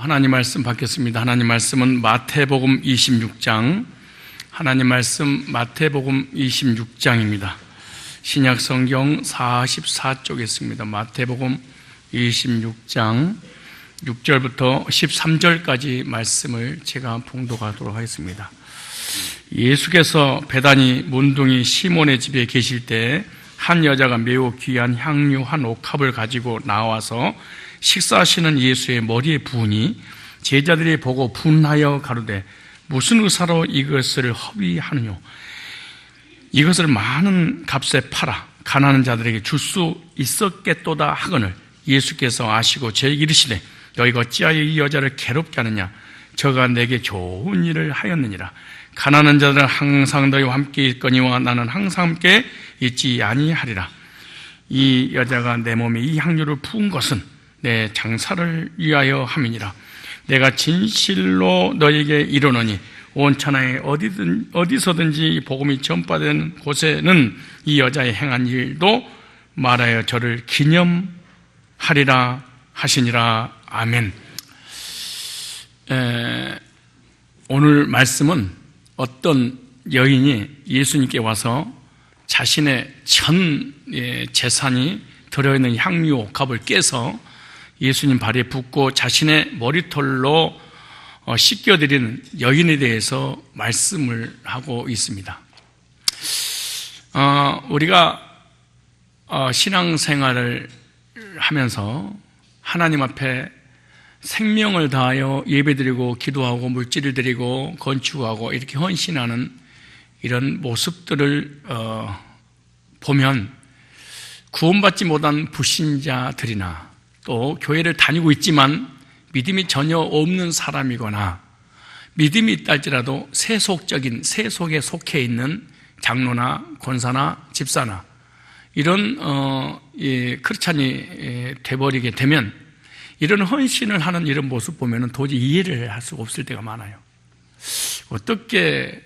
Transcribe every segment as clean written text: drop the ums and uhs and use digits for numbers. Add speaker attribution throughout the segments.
Speaker 1: 하나님 말씀 받겠습니다. 하나님 말씀은 마태복음 26장, 하나님 말씀 마태복음 26장입니다. 신약 성경 44쪽에 있습니다. 마태복음 26장 6절부터 13절까지 말씀을 제가 봉독하도록 하겠습니다. 예수께서 베다니 문둥이 시몬의 집에 계실 때 한 여자가 매우 귀한 향유 한 옥합을 가지고 나와서 식사하시는 예수의 머리에 부으니 제자들이 보고 분하여 가로되 무슨 의사로 이것을 허비하느뇨? 이것을 많은 값에 팔아 가난한 자들에게 줄 수 있었겠도다 하거늘 예수께서 아시고 저에게 이르시되 너희가 어찌하여 이 여자를 괴롭게 하느냐? 저가 내게 좋은 일을 하였느니라. 가난한 자들은 항상 너희와 함께 있거니와 나는 항상 함께 있지 아니하리라. 이 여자가 내 몸에 이 향유를 부은 것은 내 장사를 위하여 함이니라. 내가 진실로 너에게 이르노니 온 천하에 어디서든지 복음이 전파된 곳에는 이 여자의 행한 일도 말하여 저를 기념하리라 하시니라. 아멘. 오늘 말씀은 어떤 여인이 예수님께 와서 자신의 전 재산이 들어있는 향유 옥합을 깨서 예수님 발에 붓고 자신의 머리털로 씻겨드리는 여인에 대해서 말씀을 하고 있습니다. 우리가 신앙생활을 하면서 하나님 앞에 생명을 다하여 예배드리고 기도하고 물질을 드리고 건축하고 이렇게 헌신하는 이런 모습들을 보면 구원받지 못한 불신자들이나 또 교회를 다니고 있지만 믿음이 전혀 없는 사람이거나 믿음이 있다 할지라도 세속적인 세속에 속해 있는 장로나 권사나 집사나 이런 크리스찬이 돼버리게 되면 이런 헌신을 하는 이런 모습 보면 도저히 이해를 할 수가 없을 때가 많아요. 어떻게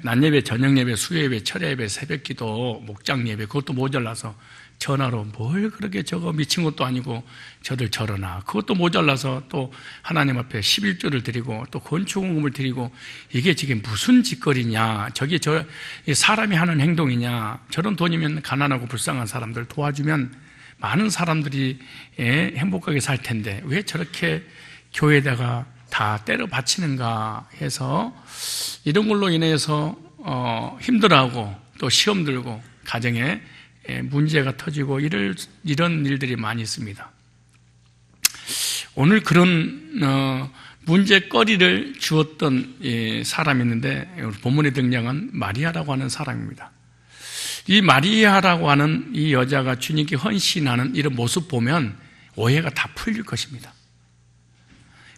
Speaker 1: 낮 예배, 저녁 예배, 수요 예배, 철야 예배, 새벽 기도, 목장 예배 그것도 모자라서 전화로 뭘 그렇게 저거 미친 것도 아니고 저들 저러나 그것도 모자라서 또 하나님 앞에 11조를 드리고 또 건축원금을 드리고 이게 지금 무슨 짓거리냐, 저게 저 사람이 하는 행동이냐, 저런 돈이면 가난하고 불쌍한 사람들 도와주면 많은 사람들이 행복하게 살 텐데 왜 저렇게 교회에다가 다 때려 바치는가 해서 이런 걸로 인해서 힘들어하고 또 시험 들고 가정에 문제가 터지고 이런 일들이 많이 있습니다. 오늘 그런 문제거리를 주었던 사람이 있는데 본문에 등장한 마리아라고 하는 사람입니다. 이 마리아라고 하는 이 여자가 주님께 헌신하는 이런 모습 보면 오해가 다 풀릴 것입니다.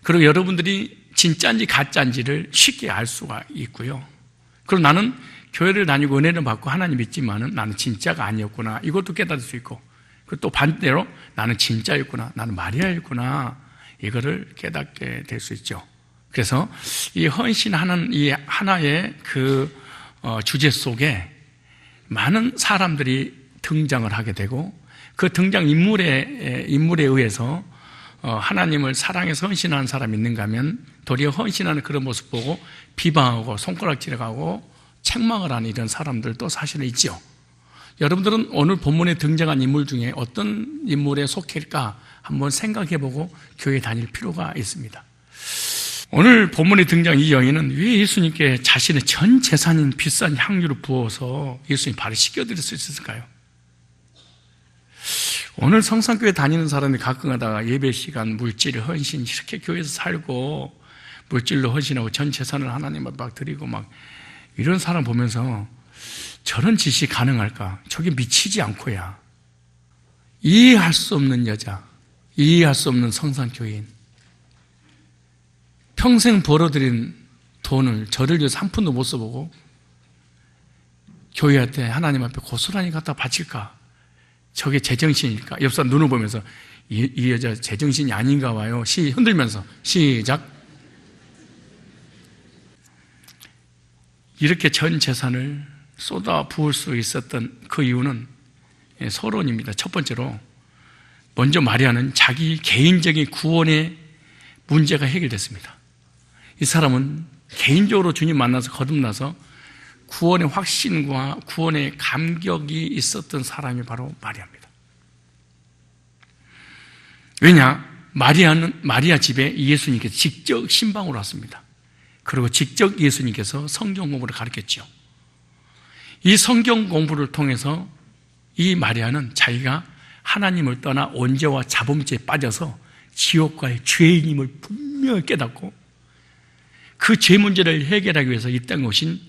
Speaker 1: 그리고 여러분들이 진짜인지 가짜인지를 쉽게 알 수가 있고요. 그리고 나는 교회를 다니고 은혜를 받고 하나님 믿지만은 나는 진짜가 아니었구나 이것도 깨달을 수 있고, 그리고 또 반대로 나는 진짜였구나, 나는 마리아였구나 이거를 깨닫게 될 수 있죠. 그래서 이 헌신하는 이 하나의 그 주제 속에 많은 사람들이 등장을 하게 되고 그 등장 인물에 의해서 하나님을 사랑해서 헌신하는 사람이 있는가 하면 도리어 헌신하는 그런 모습 보고 비방하고 손가락질하고 책망을 하는 이런 사람들도 사실은 있죠. 여러분들은 오늘 본문에 등장한 인물 중에 어떤 인물에 속할까 한번 생각해보고 교회 다닐 필요가 있습니다. 오늘 본문에 등장한 이 여인은 왜 예수님께 자신의 전 재산인 비싼 향유를 부어서 예수님 발을 씻겨드릴 수 있었을까요? 오늘 성산교회 다니는 사람이 가끔 하다가 예배 시간 물질 헌신 이렇게 교회에서 살고 물질로 헌신하고 전 재산을 하나님께 막 드리고 막 이런 사람 보면서 저런 짓이 가능할까? 저게 미치지 않고야. 이해할 수 없는 여자, 이해할 수 없는 성산교회인, 평생 벌어들인 돈을 저를 위해서 한 푼도 못 써보고 교회한테 하나님 앞에 고스란히 갖다 바칠까? 저게 제정신일까? 옆 사람 눈을 보면서 이 여자 제정신이 아닌가 봐요. 흔들면서 시작. 이렇게 전 재산을 쏟아 부을 수 있었던 그 이유는 서론입니다. 첫 번째로 먼저 마리아는 자기 개인적인 구원의 문제가 해결됐습니다. 이 사람은 개인적으로 주님 만나서 거듭나서 구원의 확신과 구원의 감격이 있었던 사람이 바로 마리아입니다. 왜냐? 마리아 집에 예수님께서 직접 신방으로 왔습니다. 그리고 직접 예수님께서 성경 공부를 가르쳤죠. 이 성경 공부를 통해서 이 마리아는 자기가 하나님을 떠나 온죄와 자범죄에 빠져서 지옥과의 죄인임을 분명히 깨닫고 그 죄 문제를 해결하기 위해서 이 땅에 오신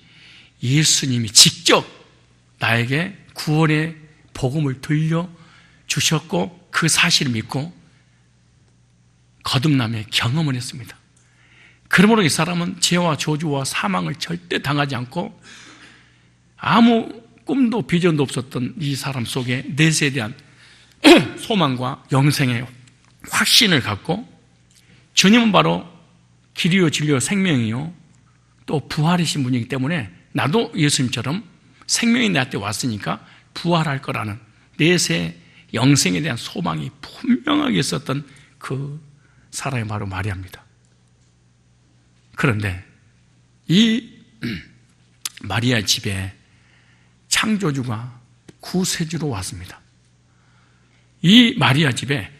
Speaker 1: 예수님이 직접 나에게 구원의 복음을 들려주셨고 그 사실을 믿고 거듭남의 경험을 했습니다. 그러므로 이 사람은 죄와 저주와 사망을 절대 당하지 않고 아무 꿈도 비전도 없었던 이 사람 속에 내세에 대한 소망과 영생의 확신을 갖고 주님은 바로 길이요 진리요 생명이요 또 부활이신 분이기 때문에 나도 예수님처럼 생명이 나한테 왔으니까 부활할 거라는 내세 영생에 대한 소망이 분명하게 있었던 그 사람이 바로 마리아입니다. 그런데 이 마리아 집에 창조주가 구세주로 왔습니다. 이 마리아 집에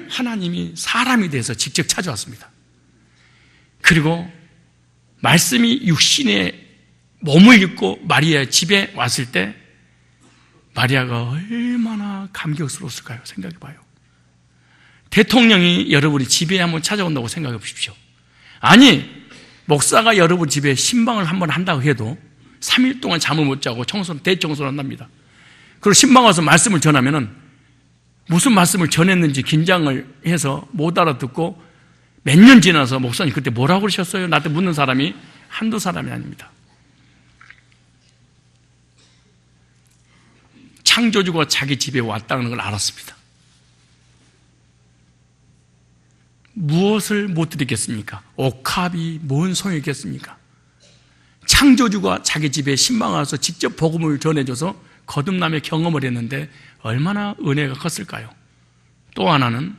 Speaker 1: 하나님이 사람이 돼서 직접 찾아왔습니다. 그리고 말씀이 육신의 몸을 입고 마리아 집에 왔을 때 마리아가 얼마나 감격스러웠을까요? 생각해 봐요. 대통령이 여러분이 집에 한번 찾아온다고 생각해 보십시오. 아니, 목사가 여러분 집에 신방을 한번 한다고 해도 3일 동안 잠을 못 자고 대청소를 한답니다. 그리고 신방 와서 말씀을 전하면은 무슨 말씀을 전했는지 긴장을 해서 못 알아듣고 몇 년 지나서 목사님 그때 뭐라고 그러셨어요? 나한테 묻는 사람이 한두 사람이 아닙니다. 창조주가 자기 집에 왔다는 걸 알았습니다. 무엇을 못 드리겠습니까? 옥합이 뭔 소용이겠습니까? 창조주가 자기 집에 신방 와서 직접 복음을 전해줘서 거듭남의 경험을 했는데 얼마나 은혜가 컸을까요? 또 하나는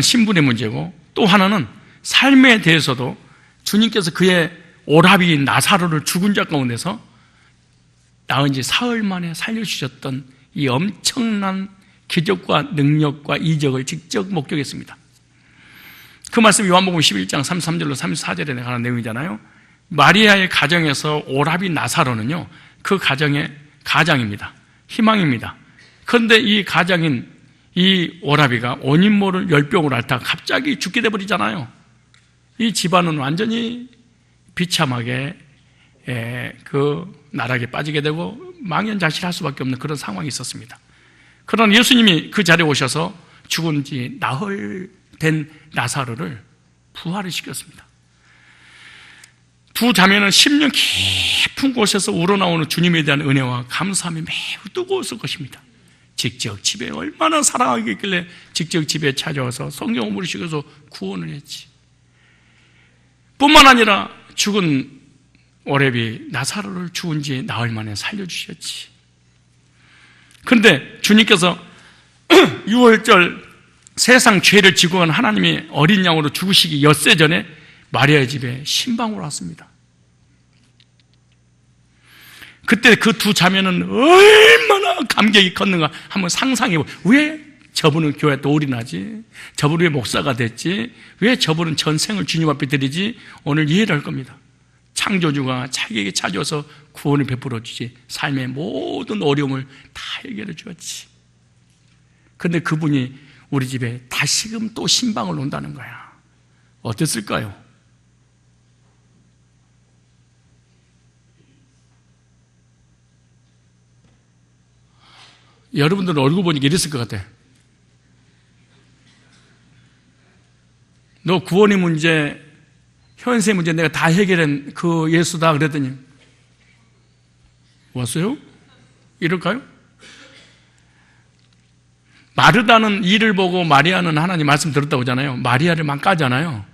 Speaker 1: 신분의 문제고 또 하나는 삶에 대해서도 주님께서 그의 오라비인 나사로를 죽은 자 가운데서 나은 지 사흘 만에 살려주셨던 이 엄청난 기적과 능력과 이적을 직접 목격했습니다. 그 말씀이 요한복음 11장 33절로 34절에 관한 내용이잖아요. 마리아의 가정에서 오라비 나사로는요, 그 가장입니다. 희망입니다. 그런데 이 가장인 이 오라비가 원인 모를 열병으로 앓다가 갑자기 죽게 돼버리잖아요. 이 집안은 완전히 비참하게 그 나락에 빠지게 되고 망연자실할 수밖에 없는 그런 상황이 있었습니다. 그러나 예수님이 그 자리에 오셔서 죽은 지 나흘 된 나사로를 부활을 시켰습니다. 두 자매는 10년 깊은 곳에서 우러나오는 주님에 대한 은혜와 감사함이 매우 뜨거웠을 것입니다. 직접 집에 얼마나 사랑하겠길래 직접 집에 찾아와서 성경 공부를 시켜서 구원을 했지. 뿐만 아니라 죽은 오레비 나사로를 죽은 지 나흘 만에 살려주셨지. 그런데 주님께서 6월절 세상 죄를 지고 간 하나님의 어린 양으로 죽으시기 엿새 전에 마리아의 집에 신방으로 왔습니다. 그때 그 두 자매는 얼마나 감격이 컸는가 한번 상상해보세요. 왜 저분은 교회 또 올인하지? 저분은 왜 목사가 됐지? 왜 저분은 전생을 주님 앞에 드리지? 오늘 이해를 할 겁니다. 창조주가 자기에게 찾아와서 구원을 베풀어 주지, 삶의 모든 어려움을 다 해결해 주었지. 그런데 그분이 우리 집에 다시금 또 신방을 온다는 거야. 어땠을까요? 여러분들은 얼굴 보니까 이랬을 것 같아. 너 구원의 문제, 현세 문제 내가 다 해결한 그 예수다 그랬더니 왔어요? 이럴까요? 마르다는 일을 보고 마리아는 하나님 말씀 들었다고 하잖아요. 마리아를 막 까잖아요.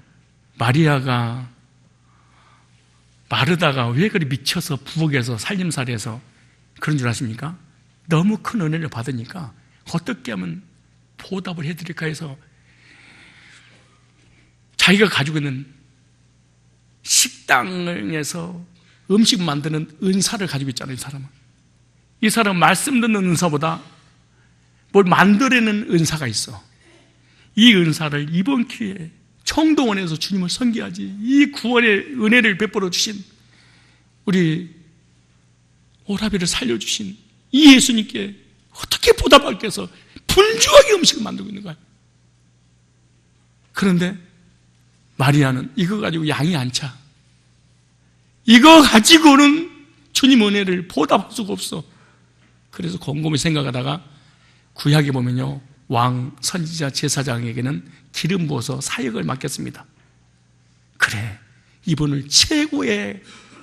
Speaker 1: 마르다가 왜 그리 미쳐서 부엌에서 살림살이해서 그런 줄 아십니까? 너무 큰 은혜를 받으니까 어떻게 하면 보답을 해드릴까 해서 자기가 가지고 있는 식당에서 음식 만드는 은사를 가지고 있잖아요. 이 사람은 말씀 듣는 은사보다 뭘 만들어내는 은사가 있어. 이 은사를 이번 기회에 청동원에서 주님을 섬겨야지. 이 구원의 은혜를 베풀어 주신 우리 오라비를 살려주신 이 예수님께 어떻게 보답할까 해서 분주하게 음식을 만들고 있는 거야. 그런데 마리아는 이거 가지고 양이 안 차. 이거 가지고는 주님 은혜를 보답할 수가 없어. 그래서 곰곰이 생각하다가 구약에 보면요, 왕, 선지자, 제사장에게는 기름 부어서 사역을 맡겼습니다. 그래, 이분을 최고의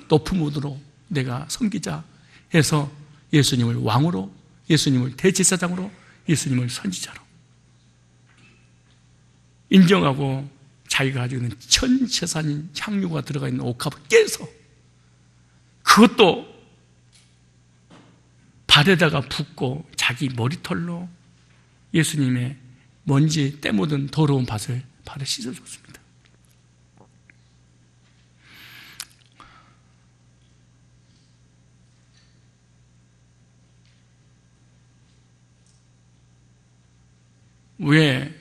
Speaker 1: 높은 분으로 내가 섬기자 해서 예수님을 왕으로, 예수님을 대제사장으로, 예수님을 선지자로 인정하고 자기가 가지고 있는 전 재산인 향유가 들어가 있는 옥합을 깨서 그것도 발에다가 붓고 자기 머리털로 예수님의 먼지 때 묻은 더러운 밭을 발에 씻어줬습니다. 왜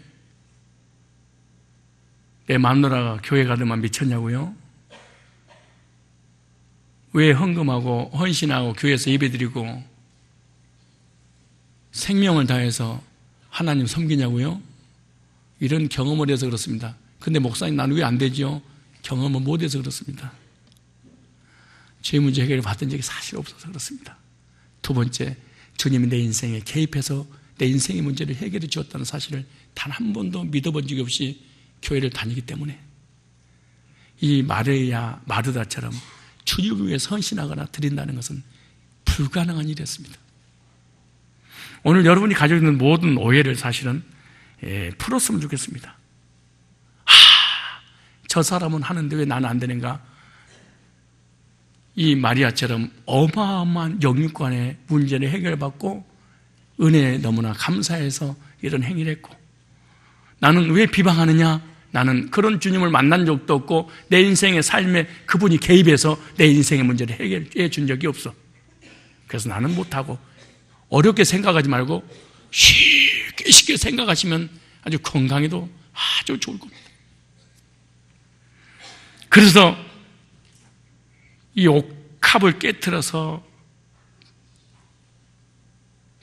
Speaker 1: 내 마누라가 교회 가더만 미쳤냐고요? 왜 헌금하고 헌신하고 교회에서 예배드리고 생명을 다해서 하나님 섬기냐고요? 이런 경험을 해서 그렇습니다. 근데 목사님 나는 왜 안 되죠? 경험을 못해서 그렇습니다. 죄 문제 해결을 받은 적이 사실 없어서 그렇습니다. 두 번째, 주님이 내 인생에 개입해서 내 인생의 문제를 해결해 주었다는 사실을 단 한 번도 믿어본 적이 없이 교회를 다니기 때문에 이 마르야, 마르다처럼 주님을 위해 헌신하거나 드린다는 것은 불가능한 일이었습니다. 오늘 여러분이 가지고 있는 모든 오해를 사실은 풀었으면 좋겠습니다. 저 사람은 하는데 왜 나는 안 되는가? 이 마리아처럼 어마어마한 영육관의 문제를 해결받고 은혜에 너무나 감사해서 이런 행위를 했고, 나는 왜 비방하느냐? 나는 그런 주님을 만난 적도 없고 내 인생의 삶에 그분이 개입해서 내 인생의 문제를 해결해 준 적이 없어. 그래서 나는 못하고, 어렵게 생각하지 말고 쉽게 생각하시면 아주 건강에도 아주 좋을 겁니다. 그래서 이 옥합을 깨트려서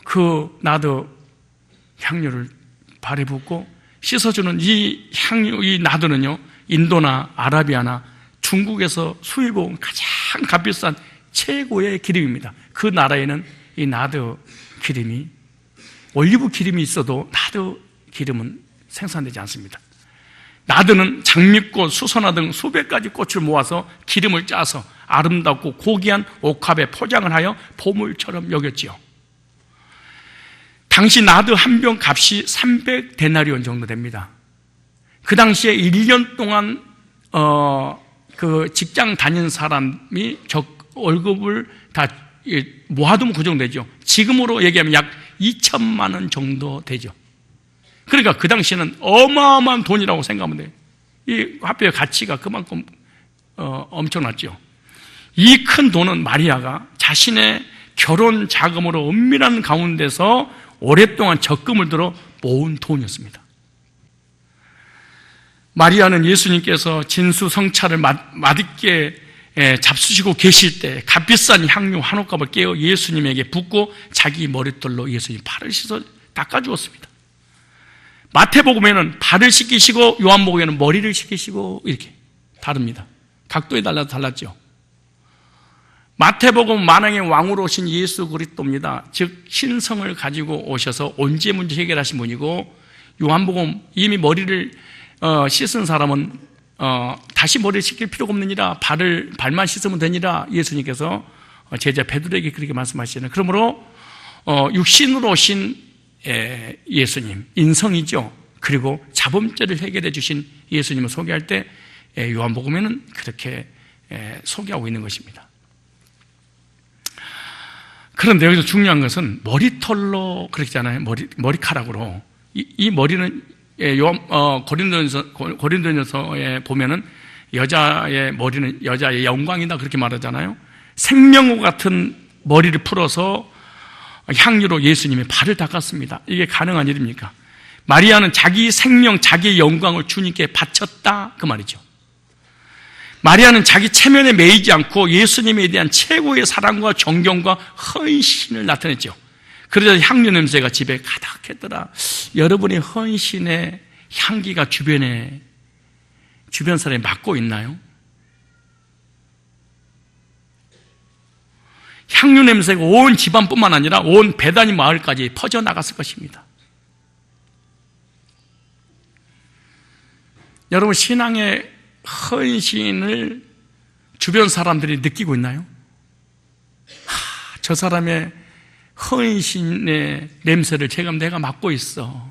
Speaker 1: 그 나도 향유를 발에 붓고 씻어주는 이 향유, 이 나도는요, 인도나 아라비아나 중국에서 수입해온 가장 값비싼 최고의 기름입니다. 그 나라에는 이 나드 기름이, 올리브 기름이 있어도 나드 기름은 생산되지 않습니다. 나드는 장미꽃, 수선화 등 수백 가지 꽃을 모아서 기름을 짜서 아름답고 고귀한 옥합에 포장을 하여 보물처럼 여겼지요. 당시 나드 한 병 값이 300데나리온 정도 됩니다. 그 당시에 1년 동안 그 직장 다닌 사람이 월급을 다 모아두면 그 정도 되죠. 지금으로 얘기하면 약 2천만 원 정도 되죠. 그러니까 그 당시에는 어마어마한 돈이라고 생각하면 돼요. 이 화폐의 가치가 그만큼 엄청났죠. 이 큰 돈은 마리아가 자신의 결혼 자금으로 은밀한 가운데서 오랫동안 적금을 들어 모은 돈이었습니다. 마리아는 예수님께서 진수성찬을 맛있게 잡수시고 계실 때 값비싼 향유 한 옥합을 깨어 예수님에게 붓고 자기 머리털로 예수님 발을 씻어 닦아주었습니다. 마태복음에는 발을 씻기시고 요한복음에는 머리를 씻기시고 이렇게 다릅니다. 각도에 달라서 달랐죠. 마태복음 만왕의 왕으로 오신 예수 그리스도입니다. 즉 신성을 가지고 오셔서 온죄 문제 해결하신 분이고, 요한복음 이미 머리를 씻은 사람은 다시 머리를 씻길 필요가 없느니라, 발만 씻으면 되니라 예수님께서 제자 베드로에게 그렇게 말씀하시잖아요. 그러므로 육신으로 오신 예수님, 인성이죠. 그리고 자범죄를 해결해 주신 예수님을 소개할 때 요한복음에는 그렇게 소개하고 있는 것입니다. 그런데 여기서 중요한 것은 머리털로 그렇잖아요. 머리카락으로. 이 머리는 고린도전서에 보면은 여자의 머리는 여자의 영광이다 그렇게 말하잖아요. 생명과 같은 머리를 풀어서 향유로 예수님의 발을 닦았습니다. 이게 가능한 일입니까? 마리아는 자기 생명, 자기의 영광을 주님께 바쳤다 그 말이죠. 마리아는 자기 체면에 매이지 않고 예수님에 대한 최고의 사랑과 존경과 헌신을 나타냈죠. 그러자 향유 냄새가 집에 가득했더라. 여러분의 헌신의 향기가 주변 사람이 맡고 있나요? 향유 냄새가 온 집안뿐만 아니라 온 베다니 마을까지 퍼져나갔을 것입니다. 여러분, 신앙의 헌신을 주변 사람들이 느끼고 있나요? 저 사람의 헌신의 냄새를 내가 맡고 있어.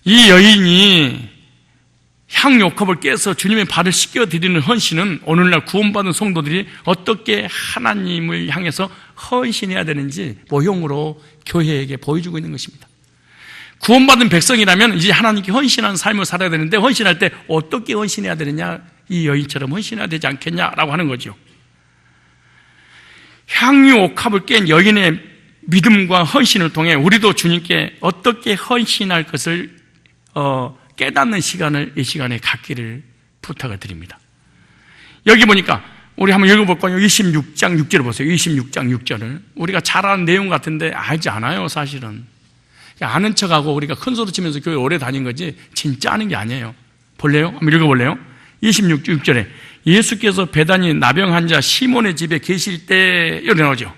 Speaker 1: 이 여인이 향욕컵을 깨서 주님의 발을 씻겨드리는 헌신은 오늘날 구원받은 성도들이 어떻게 하나님을 향해서 헌신해야 되는지 모형으로 교회에게 보여주고 있는 것입니다. 구원받은 백성이라면 이제 하나님께 헌신하는 삶을 살아야 되는데 헌신할 때 어떻게 헌신해야 되느냐, 이 여인처럼 헌신해야 되지 않겠냐라고 하는 거죠. 향유 옥합을 깬 여인의 믿음과 헌신을 통해 우리도 주님께 어떻게 헌신할 것을 깨닫는 시간을 이 시간에 갖기를 부탁을 드립니다. 여기 보니까 우리 한번 읽어볼까요? 26장 6절을 보세요. 26장 6절을 우리가 잘 아는 내용 같은데 알지 않아요. 사실은 아는 척하고 우리가 큰 소리 치면서 교회 오래 다닌 거지 진짜 아는 게 아니에요. 볼래요? 한번 읽어볼래요? 26절에 예수께서 베다니 나병 환자 시몬의 집에 계실 때 여기 나오죠.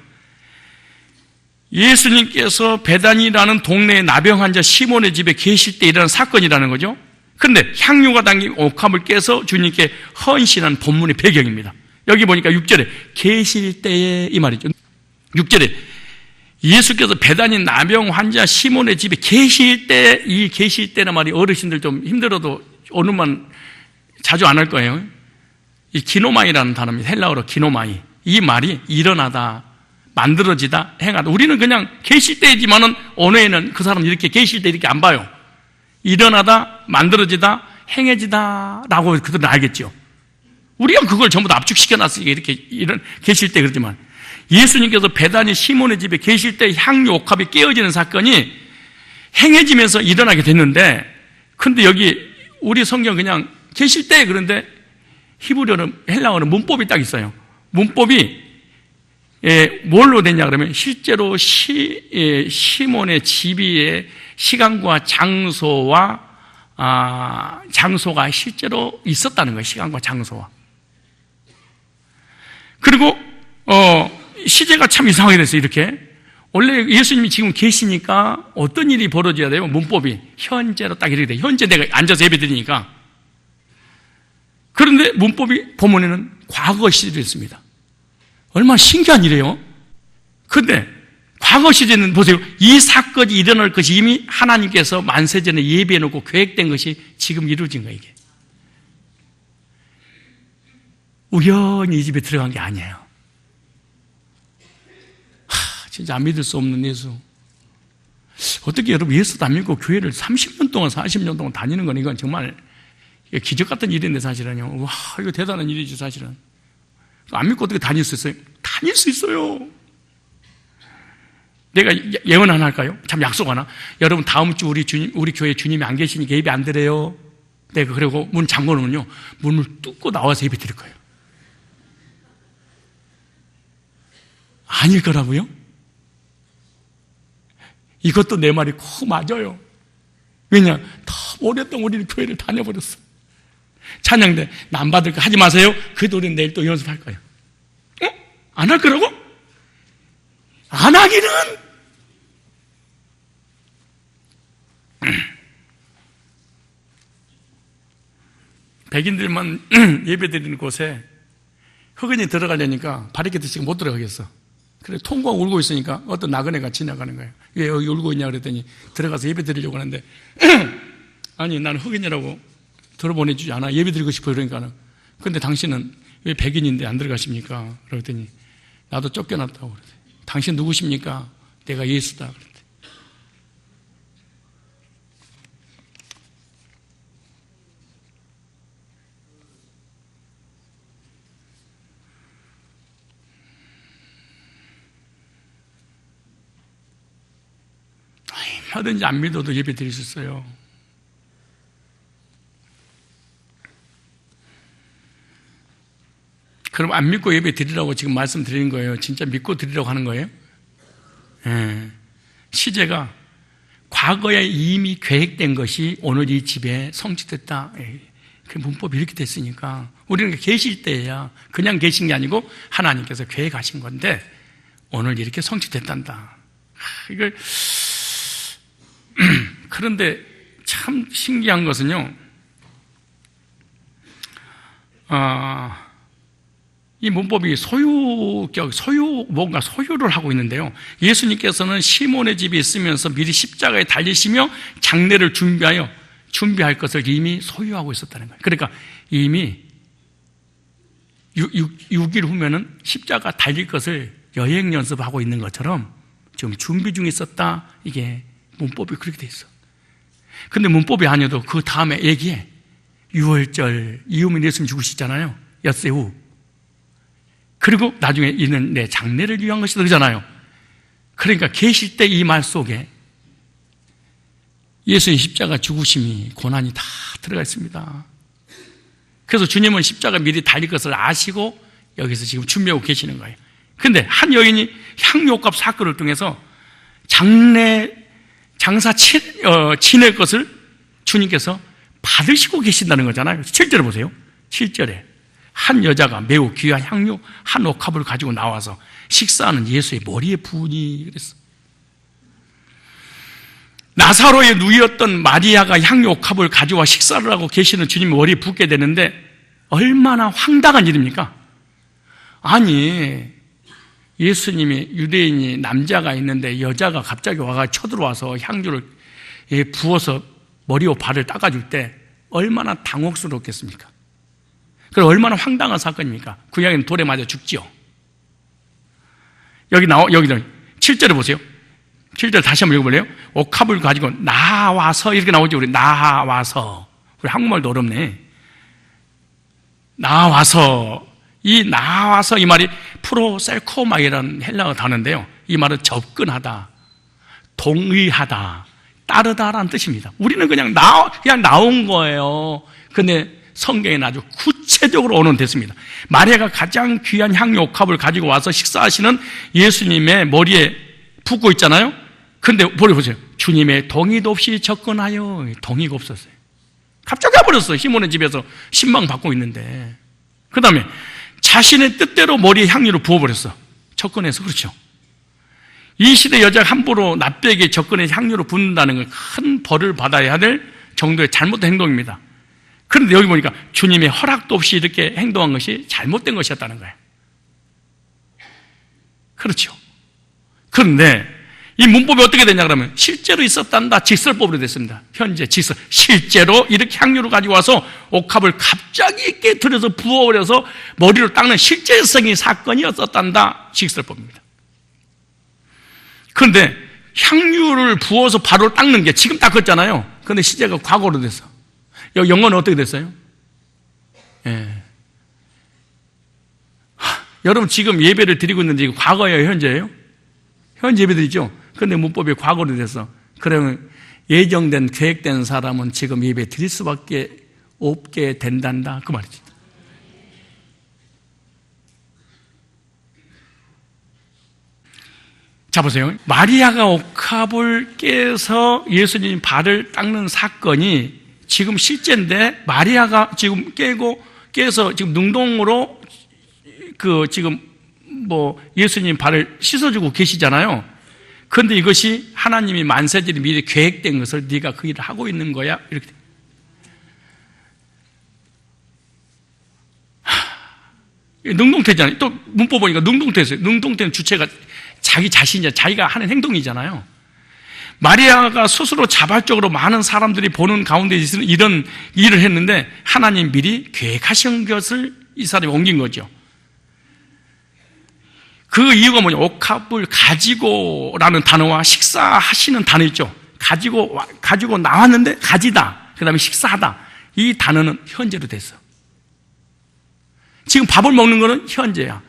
Speaker 1: 예수님께서 베다니라는 동네의 나병 환자 시몬의 집에 계실 때 일어난 사건이라는 거죠. 그런데 향유가 담긴 옥합을 깨서 주님께 헌신한 본문의 배경입니다. 여기 보니까 6절에 계실 때에 이 말이죠. 6절에 예수께서 베다니 나병 환자 시몬의 집에 계실 때, 이 계실 때는 말이 어르신들 좀 힘들어도 오늘만 자주 안 할 거예요. 이 기노마이라는 단어입니다. 헬라어로 기노마이. 이 말이 일어나다, 만들어지다, 행하다. 우리는 그냥 계실 때이지만은 언어에는 그 사람 이렇게 계실 때 이렇게 안 봐요. 일어나다, 만들어지다, 행해지다 라고 그들은 알겠죠. 우리가 그걸 전부 다 압축시켜놨으니까 이렇게 계실 때 그러지만 예수님께서 베다니 시몬의 집에 계실 때 향유 옥합이 깨어지는 사건이 행해지면서 일어나게 됐는데, 근데 여기 우리 성경 그냥 계실 때, 그런데 히브리어는 헬라어는 문법이 딱 있어요. 문법이 뭘로 됐냐 그러면 실제로 시몬의 집위의 시간과 장소가 실제로 있었다는 거예요. 시간과 장소와. 그리고 시제가 참 이상하게 됐어요. 이렇게 원래 예수님이 지금 계시니까 어떤 일이 벌어져야 돼요? 문법이 현재로 딱 이렇게 돼요. 현재 내가 앉아서 예배드리니까. 그런데 문법이 본문에는 과거 시제로 있습니다. 얼마나 신기한 일이에요. 그런데 과거 시제는 보세요. 이 사건이 일어날 것이 이미 하나님께서 만세전에 예비해놓고 계획된 것이 지금 이루어진 거예요. 이게 우연히 이 집에 들어간 게 아니에요. 진짜 안 믿을 수 없는 예수. 어떻게 여러분 예수도 안 믿고 교회를 30년 동안 40년 동안 다니는 건 이건 정말 기적 같은 일인데 사실은요. 와, 이거 대단한 일이죠 사실은. 안 믿고 어떻게 다닐 수 있어요? 다닐 수 있어요. 내가 예언 하나 할까요? 참 약속 하나. 여러분 다음 주 우리 교회 주님이 안 계시니까 예배 안 드려요. 내가 그리고 문 잠궈 놓으면요 문을 뚫고 나와서 예배 드릴 거예요. 아닐 거라고요? 이것도 내 말이 꼭 맞아요. 왜냐? 더 오랫동안 우리는 교회를 다녀버렸어. 찬양대 남 받을 거 하지 마세요. 그 노래는 내일 또 연습할 거예요. 안 할 거라고? 안 하기는. 백인들만 예배드리는 곳에 흑인이 들어가려니까 바리케드 지금 못 들어가겠어. 그래 통곡하고 울고 있으니까 어떤 나그네가 지나가는 거예요. 왜 여기 울고 있냐 그랬더니 들어가서 예배 드리려고 하는데 아니 나는 흑인이라고 들어보내주지 않아. 예배 드리고 싶어요. 그러니까는. 근데 당신은 왜 백인인데 안 들어가십니까? 그랬더니 나도 쫓겨났다고 그러세요. 당신 누구십니까? 내가 예수다. 그랬대. 얼마든지 안 믿어도 예배 드릴 수 있어요. 그럼 안 믿고 예배 드리라고 지금 말씀드리는 거예요? 진짜 믿고 드리라고 하는 거예요? 예. 시제가 과거에 이미 계획된 것이 오늘 이 집에 성취됐다. 그 문법이 이렇게 됐으니까 우리는 계실 때야 그냥 계신 게 아니고 하나님께서 계획하신 건데 오늘 이렇게 성취됐단다. 이걸 그런데 참 신기한 것은요, 이 문법이 뭔가 소유를 하고 있는데요. 예수님께서는 시몬의 집에 있으면서 미리 십자가에 달리시며 장례를 준비할 것을 이미 소유하고 있었다는 거예요. 그러니까 이미 6일 후면은 십자가 달릴 것을 여행 연습하고 있는 것처럼 지금 준비 중에 있었다. 이게 문법이 그렇게 돼 있어. 근데 문법이 아니어도 그 다음에 얘기해. 6월절 이후면 예수님 죽으시잖아요. 엿새 후. 그리고 나중에 이는 내 장례를 위한 것이다 그러잖아요. 그러니까 계실 때 이 말 속에 예수님 십자가 죽으심이 고난이 다 들어가 있습니다. 그래서 주님은 십자가 미리 달릴 것을 아시고 여기서 지금 준비하고 계시는 거예요. 근데 한 여인이 향료값 사건을 통해서 장사 지낼 것을 주님께서 받으시고 계신다는 거잖아요. 7절에 보세요. 7절에 한 여자가 매우 귀한 향료 한 옥합을 가지고 나와서 식사하는 예수의 머리에 부으니 그랬어. 나사로의 누이였던 마리아가 향료 옥합을 가져와 식사를 하고 계시는 주님 머리에 붓게 되는데 얼마나 황당한 일입니까? 아니 예수님이 유대인이 남자가 있는데 여자가 갑자기 와가 쳐들어와서 향유를 부어서 머리와 발을 닦아줄 때 얼마나 당혹스럽겠습니까? 그럼 얼마나 황당한 사건입니까? 구약에는 돌에 맞아 죽지요. 여기는 7절에 보세요. 7절 다시 한번 읽어볼래요? 옥합을 가지고 나와서 이렇게 나오죠. 우리 나와서. 우리 한국말도 어렵네. 나와서. 이 나와서 이 말이 프로셀코마이라는 헬라어 단어인데요. 이 말은 접근하다, 동의하다, 따르다라는 뜻입니다. 우리는 그냥 나온 거예요. 근데 성경에는 아주 구체적으로 언론됐습니다. 마리아가 가장 귀한 향료 옥합을 가지고 와서 식사하시는 예수님의 머리에 붓고 있잖아요. 근데 보세요. 주님의 동의도 없이 접근하여. 동의가 없었어요. 갑자기 와버렸어요. 시몬의 집에서 신방 받고 있는데. 그 다음에 자신의 뜻대로 머리에 향유를 부어버렸어. 접근해서. 그렇죠. 이 시대 여자가 함부로 납백에 접근해서 향유를 붓는다는 건 큰 벌을 받아야 될 정도의 잘못된 행동입니다. 그런데 여기 보니까 주님의 허락도 없이 이렇게 행동한 것이 잘못된 것이었다는 거예요. 그렇죠. 그런데 이 문법이 어떻게 되냐 그러면 실제로 있었단다. 직설법으로 됐습니다. 현재 직설. 실제로 이렇게 향유를 가지고 와서 옥합을 갑자기 깨트려서 부어버려서 머리를 닦는 실제성의 사건이었었단다. 직설법입니다. 그런데 향유를 부어서 바로 닦는 게 지금 닦았잖아요. 그런데 시제가 과거로 됐어. 여기 영어는 어떻게 됐어요? 예. 여러분 지금 예배를 드리고 있는데 이거 과거예요? 현재예요? 현재 예배 드리죠? 그런데 문법이 과거로 됐어. 그러면 예정된 계획된 사람은 지금 예배 드릴 수밖에 없게 된단다. 그 말이지. 자 보세요. 마리아가 옥합을 깨서 예수님 발을 닦는 사건이 지금 실제인데 마리아가 지금 깨서 지금 능동으로 지금 예수님 발을 씻어주고 계시잖아요. 그런데 이것이 하나님이 만세절이 미리 계획된 것을 네가 그 일을 하고 있는 거야. 이렇게. 능동태잖아요. 또 문법 보니까 능동태였어요. 능동태는 주체가 자기 자신이잖아요. 자기가 하는 행동이잖아요. 마리아가 스스로 자발적으로 많은 사람들이 보는 가운데 있는 이런 일을 했는데 하나님 미리 계획하신 것을 이 사람이 옮긴 거죠. 그 이유가 뭐냐? 옥합을 가지고라는 단어와 식사하시는 단어 있죠. 가지고 나왔는데 가지다, 그 다음에 식사하다, 이 단어는 현재로 됐어. 지금 밥을 먹는 거는 현재야.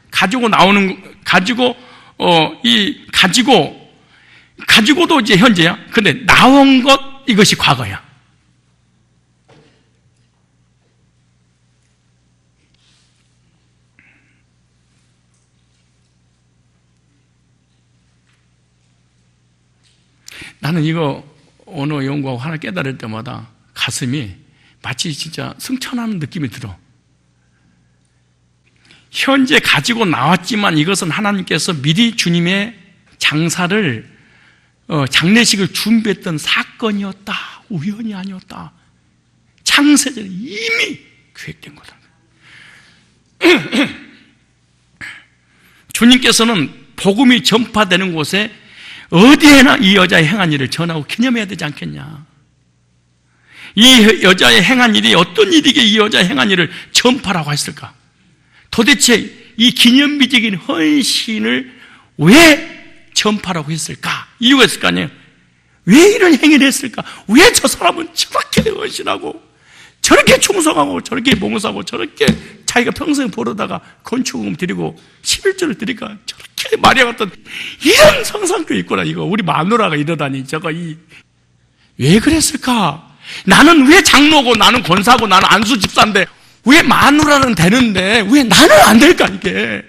Speaker 1: 가지고도 이제 현재야. 근데 나온 것, 이것이 과거야. 나는 이거 언어 연구하고 하나 깨달을 때마다 가슴이 마치 진짜 승천하는 느낌이 들어. 현재 가지고 나왔지만 이것은 하나님께서 미리 주님의 장례식을 준비했던 사건이었다. 우연이 아니었다. 창세전에 이미 계획된 거다. 주님께서는 복음이 전파되는 곳에 어디에나 이 여자의 행한 일을 전하고 기념해야 되지 않겠냐. 이 여자의 행한 일이 어떤 일이기에 이 여자의 행한 일을 전파라고 했을까? 도대체 이 기념비적인 헌신을 왜 전파라고 했을까? 이유가 있을 거 아니에요. 왜 이런 행위를 했을까? 왜 저 사람은 저렇게 헌신하고 저렇게 충성하고 저렇게 봉사하고 저렇게 자기가 평생 벌어다가 건축금 드리고 11조를 드리니까 저렇게 마리아 같은 이런 성상도 있구나. 이거 우리 마누라가 이러다니 왜 그랬을까? 나는 왜 장로고 나는 권사고 나는 안수 집사인데 왜 마누라는 되는데 왜 나는 안 될까? 이게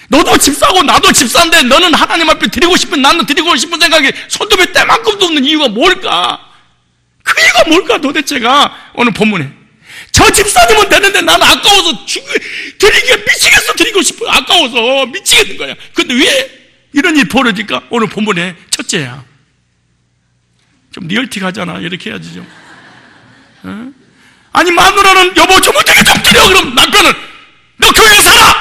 Speaker 1: 너도 집사고 나도 집사인데 너는 하나님 앞에 드리고 싶은, 나는 드리고 싶은 생각이 손톱에 때만큼도 없는 이유가 뭘까? 그 이유가 뭘까 도대체가? 오늘 본문에 저 집사님은 되는데 나는 아까워서 드리기가 미치겠어. 드리고 싶어. 아까워서 미치겠는 거야. 근데 왜 이런 일이 벌어질까? 오늘 본문에 첫째야. 좀 리얼티 가잖아. 이렇게 해야지 좀. 어? 아니 마누라는 여보 좀 어떻게 좀 드려. 그럼 남편은 너 교회에 살아.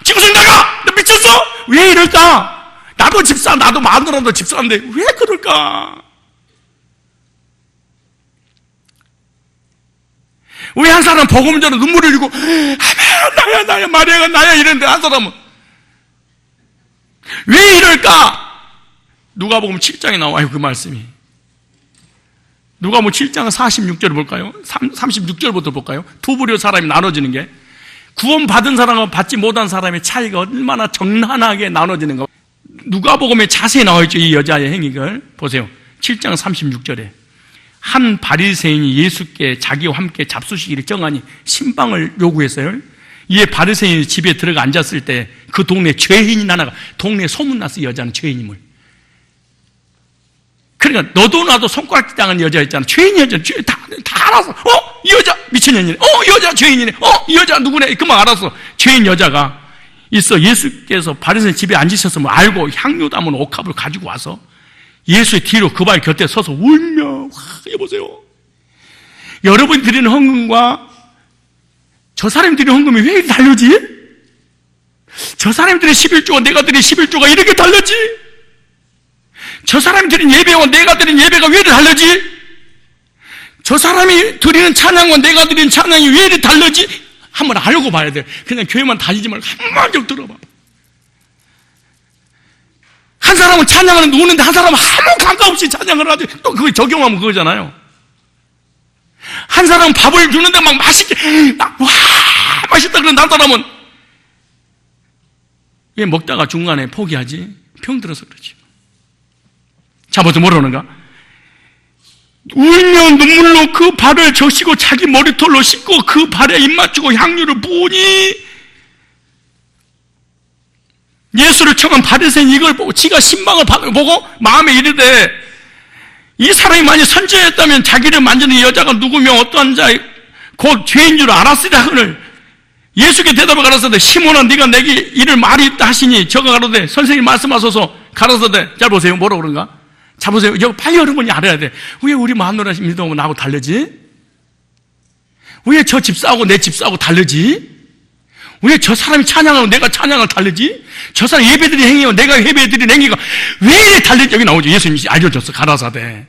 Speaker 1: 지구생 나가. 너 미쳤어? 왜 이럴까? 나도 집사, 나도 마누라도 집사인데 왜 그럴까? 왜 한 사람은 복음 전에 눈물을 흘리고 아멘 나야 마리아가 나야 이랬는데 한 사람은 왜 이럴까? 누가복음 7장에 나와요. 그 말씀이. 누가복음 7장 46절을 볼까요? 36절부터 볼까요? 두 부류 사람이 나눠지는 게 구원받은 사람과 받지 못한 사람의 차이가 얼마나 정난하게 나눠지는가. 누가복음에 자세히 나와 있죠. 이 여자의 행위를 보세요. 7장 36절에 한 바리새인이 예수께 자기와 함께 잡수시기를 정하니 신방을 요구했어요. 이에 바리새인이 집에 들어가 앉았을 때 그 동네 죄인인 하나가, 동네에 소문났어. 이 여자는 죄인임을. 그러니까 너도 나도 손가락질 당한 여자 있잖아. 죄인 여자 다 알았어. 이 여자 미친년이네. 이 여자 죄인이네. 이 여자 누구네. 그만 알았어. 죄인 여자가 있어. 예수께서 바리새인 집에 앉으셨으면 알고 향유 담은 옥합을 가지고 와서 예수의 뒤로 그 발 곁에 서서 울며, 여보세요. 여러분이 드리는 헌금과 저 사람이 드리는 헌금이 왜 이렇게 다르지? 저 사람이 드리는 11조와 내가 드리는 11조가 이렇게 다르지? 저 사람이 드리는 예배와 내가 드리는 예배가 왜 이렇게 다르지? 저 사람이 드리는 찬양과 내가 드리는 찬양이 왜 이렇게 다르지? 한번 알고 봐야 돼. 그냥 교회만 다니지 말고 한번 좀 들어봐. 한 사람은 찬양을 누는데 한 사람은 아무 감각 없이 찬양을 하지. 또 그거 적용하면 그거잖아요. 한 사람은 밥을 주는데 막 맛있게 맛있다 그러는 한 사람은 왜 먹다가 중간에 포기하지? 병들어서 그렇지. 자, 먼저 뭐라 그러는가? 울며 눈물로 그 발을 적시고 자기 머리털로 씻고 그 발에 입 맞추고 향유를 부으니 예수를 청한 바리새인 이걸 보고 지가 신방을 보고 마음에 이르되 이 사람이 만약 선지자였다면 자기를 만지는 여자가 누구며 어떠한 자 곧 죄인 줄 알았으리라 하거늘 예수께 대답을 가라사대 시몬아 네가 내게 이를 말이 있다 하시니 저가 가로되 선생님 말씀하소서. 가라사대 잘 보세요. 뭐라고 그런가? 자 보세요. 여기 빨리 여러분이 알아야 돼. 왜 우리 마누라 믿어오면 나하고 다르지? 왜 저 집사하고 내 집사하고 다르지? 왜 저 사람이 찬양하고 내가 찬양을 다르지? 저 사람 예배드리는 행위와 내가 예배드리는 행위가 왜 이래 다르지? 여기 나오죠. 예수님이 알려줬어. 가라사대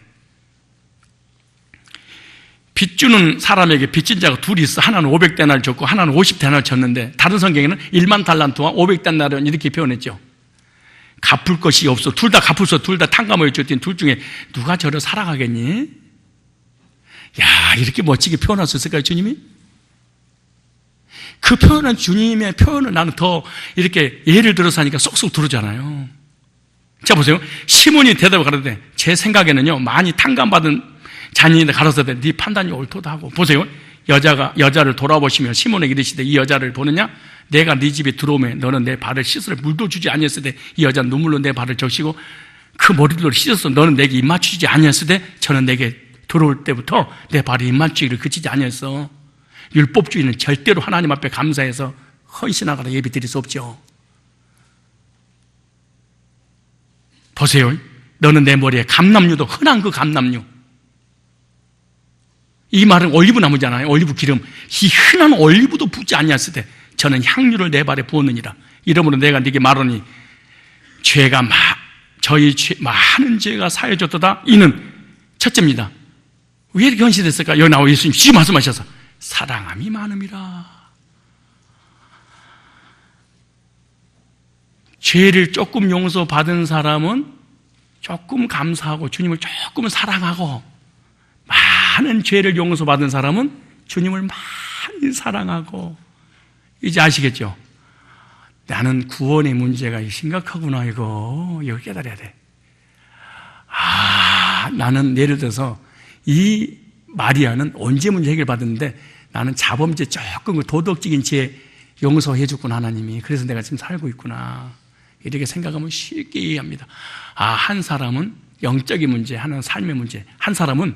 Speaker 1: 빚 주는 사람에게 빚진 자가 둘이 있어. 하나는 500데나를 줬고 하나는 50데나를 줬는데 다른 성경에는 1만 달란트와 500데나를 이렇게 표현했죠. 갚을 것이 없어. 둘 다 갚을 수 없어. 둘 다 탕감을 줬더니 둘 중에 누가 저를 사랑하겠니? 야, 이렇게 멋지게 표현할 수 있을까요, 주님이? 그 표현은 주님의 표현을 나는 더 이렇게 예를 들어서 하니까 쏙쏙 들어오잖아요. 자, 보세요. 시몬이 대답을 가로되 제 생각에는요, 많이 탕감받은 자녀인데 가로되 네 판단이 옳도다 하고. 보세요. 여자를 돌아보시며 시몬에게 이르시되 이 여자를 보느냐? 내가 네 집에 들어오면 너는 내 발을 씻으라 물도 주지 아니었을 때 이 여자는 눈물로 내 발을 적시고 그 머리도 씻었어. 너는 내게 입 맞추지 아니었을 때 저는 내게 들어올 때부터 내 발이 입 맞추기를 그치지 아니었어. 율법주의는 절대로 하나님 앞에 감사해서 헌신하거나 예배 드릴 수 없죠. 보세요. 너는 내 머리에 감람유도, 흔한 그 감람유. 이 말은 올리브 나무잖아요. 올리브 기름. 이 흔한 올리브도 붓지 아니었을 때 저는 향유를 내 발에 부었느니라. 이러므로 내가 네게 말하니 많은 죄가 사해졌도다. 이는 첫째입니다. 왜 이렇게 헌신했을까? 여기 나와 예수님 지금 말씀하셔서 사랑함이 많음이라. 죄를 조금 용서받은 사람은 조금 감사하고 주님을 조금 사랑하고, 많은 죄를 용서받은 사람은 주님을 많이 사랑하고. 이제 아시겠죠? 나는 구원의 문제가 심각하구나. 이거 깨달아야 돼. 나는 예를 들어서 이 마리아는 언제 문제 해결받았는데 나는 자범죄 조금 도덕적인 죄 용서해 줬구나 하나님이. 그래서 내가 지금 살고 있구나. 이렇게 생각하면 쉽게 이해합니다. 한 사람은 영적인 문제, 하나는 삶의 문제. 한 사람은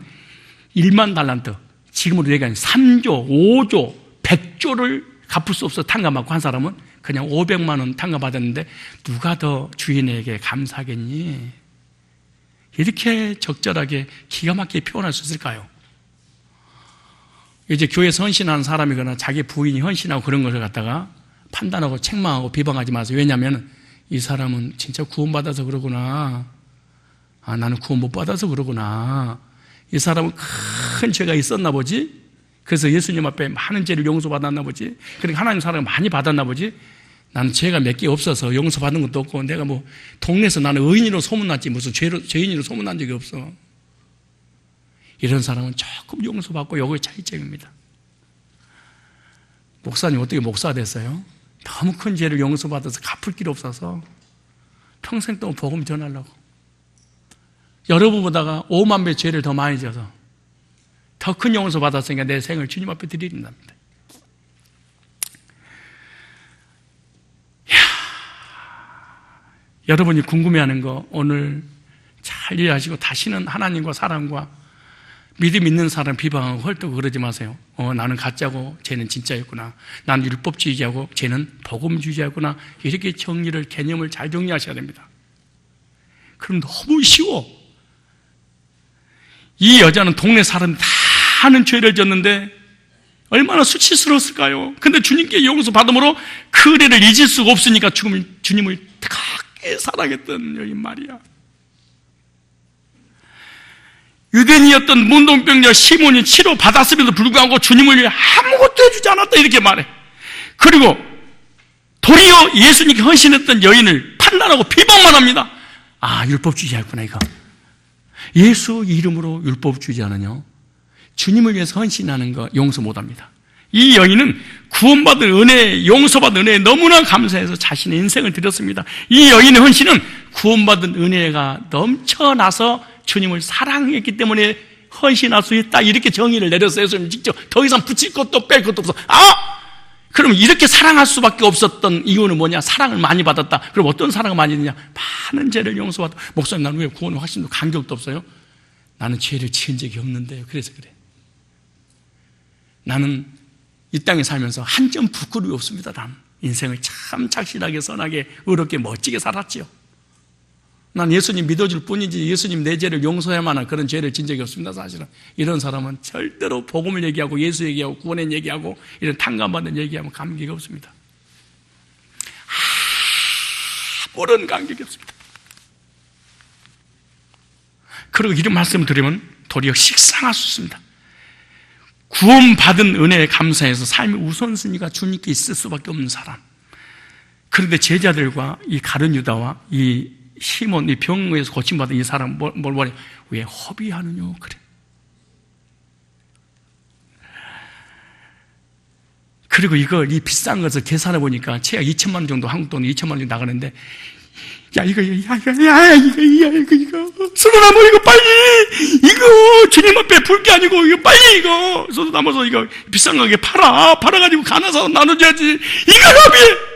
Speaker 1: 1만 달란트, 지금으로 얘기하는 3조, 5조, 100조를 갚을 수 없어 탕감받고, 한 사람은 그냥 500만 원 탕감받았는데 누가 더 주인에게 감사하겠니? 이렇게 적절하게 기가 막히게 표현할 수 있을까요? 이제 교회에서 헌신하는 사람이거나 자기 부인이 헌신하고 그런 것을 갖다가 판단하고 책망하고 비방하지 마세요. 왜냐하면 이 사람은 진짜 구원받아서 그러구나. 나는 구원 못 받아서 그러구나. 이 사람은 큰 죄가 있었나 보지? 그래서 예수님 앞에 많은 죄를 용서받았나 보지? 그러니까 하나님 사랑을 많이 받았나 보지? 나는 죄가 몇 개 없어서 용서받은 것도 없고, 내가 뭐 동네에서 나는 의인으로 소문났지 무슨 죄인으로 소문난 적이 없어. 이런 사람은 조금 용서받고 요거의 차이점입니다. 목사님 어떻게 목사가 됐어요? 너무 큰 죄를 용서받아서 갚을 길 없어서 평생 동안 복음 전하려고. 여러분보다가 5만 배 죄를 더 많이 져서 더 큰 용서 받았으니까 내 생을 주님 앞에 드린답니다. 여러분이 궁금해하는 거 오늘 잘 이해하시고 다시는 하나님과 사람과 믿음 있는 사람 비방하고 헐떡 그러지 마세요. 나는 가짜고 쟤는 진짜였구나. 나는 율법주의자고 쟤는 복음주의자구나. 이렇게 정리를, 개념을 잘 정리하셔야 됩니다. 그럼 너무 쉬워. 이 여자는 동네 사람 다 하는 죄를 졌는데 얼마나 수치스러웠을까요? 근데 주님께 용서 받음으로 그 은혜를 잊을 수가 없으니까 주님을 크게 사랑했던 여인 마리아. 유대인이었던 문둥병자 시몬이 치료받았음에도 불구하고 주님을 위해 아무것도 해주지 않았다 이렇게 말해. 그리고 도리어 예수님께 헌신했던 여인을 판단하고 비방만 합니다. 율법주의자였구나 이거. 예수 이름으로 율법주의자는요, 주님을 위해서 헌신하는 거 용서 못합니다. 이 여인은 구원받은 은혜, 용서받은 은혜에 너무나 감사해서 자신의 인생을 드렸습니다. 이 여인의 헌신은 구원받은 은혜가 넘쳐나서 주님을 사랑했기 때문에 헌신할 수 있다, 이렇게 정의를 내렸어요. 예수님 직접. 더 이상 붙일 것도 뺄 것도 없어. 그럼 이렇게 사랑할 수밖에 없었던 이유는 뭐냐? 사랑을 많이 받았다. 그럼 어떤 사랑을 많이 했느냐? 많은 죄를 용서받았다. 목사님, 나는 왜 구원의 확신도 간격도 없어요? 나는 죄를 지은 적이 없는데요. 그래서 그래. 나는 이 땅에 살면서 한 점 부끄러움이 없습니다. 난 인생을 참 착실하게, 선하게, 의롭게, 멋지게 살았지요. 난 예수님 믿어줄 뿐이지 예수님 내 죄를 용서해야만 한 그런 죄를 진 적이 없습니다. 사실은 이런 사람은 절대로 복음을 얘기하고 예수 얘기하고 구원의 얘기하고 이런 탕감받는 얘기하면 감격이 없습니다. 아무런 감격이 없습니다. 그리고 이런 말씀을 들으면 도리어 식상할 수 있습니다. 구원받은 은혜에 감사해서 삶의 우선순위가 주님께 있을 수밖에 없는 사람. 그런데 제자들과 이 가룟 유다와 이 시몬, 이 병에서 고침받은 이 사람 뭘 말해? 왜 허비하느냐? 그래. 그리고 이 비싼 것을 계산해 보니까 최하 2천만 원 정도, 한국 돈 2천만 원 정도 나가는데, 이거, 소도나무 이거 빨리! 이거 주님 앞에 불 게 아니고, 이거 빨리 이거! 소도나무서 이거 비싼 거 팔아가지고 가난한 사람 나눠줘야지! 이거 허비해!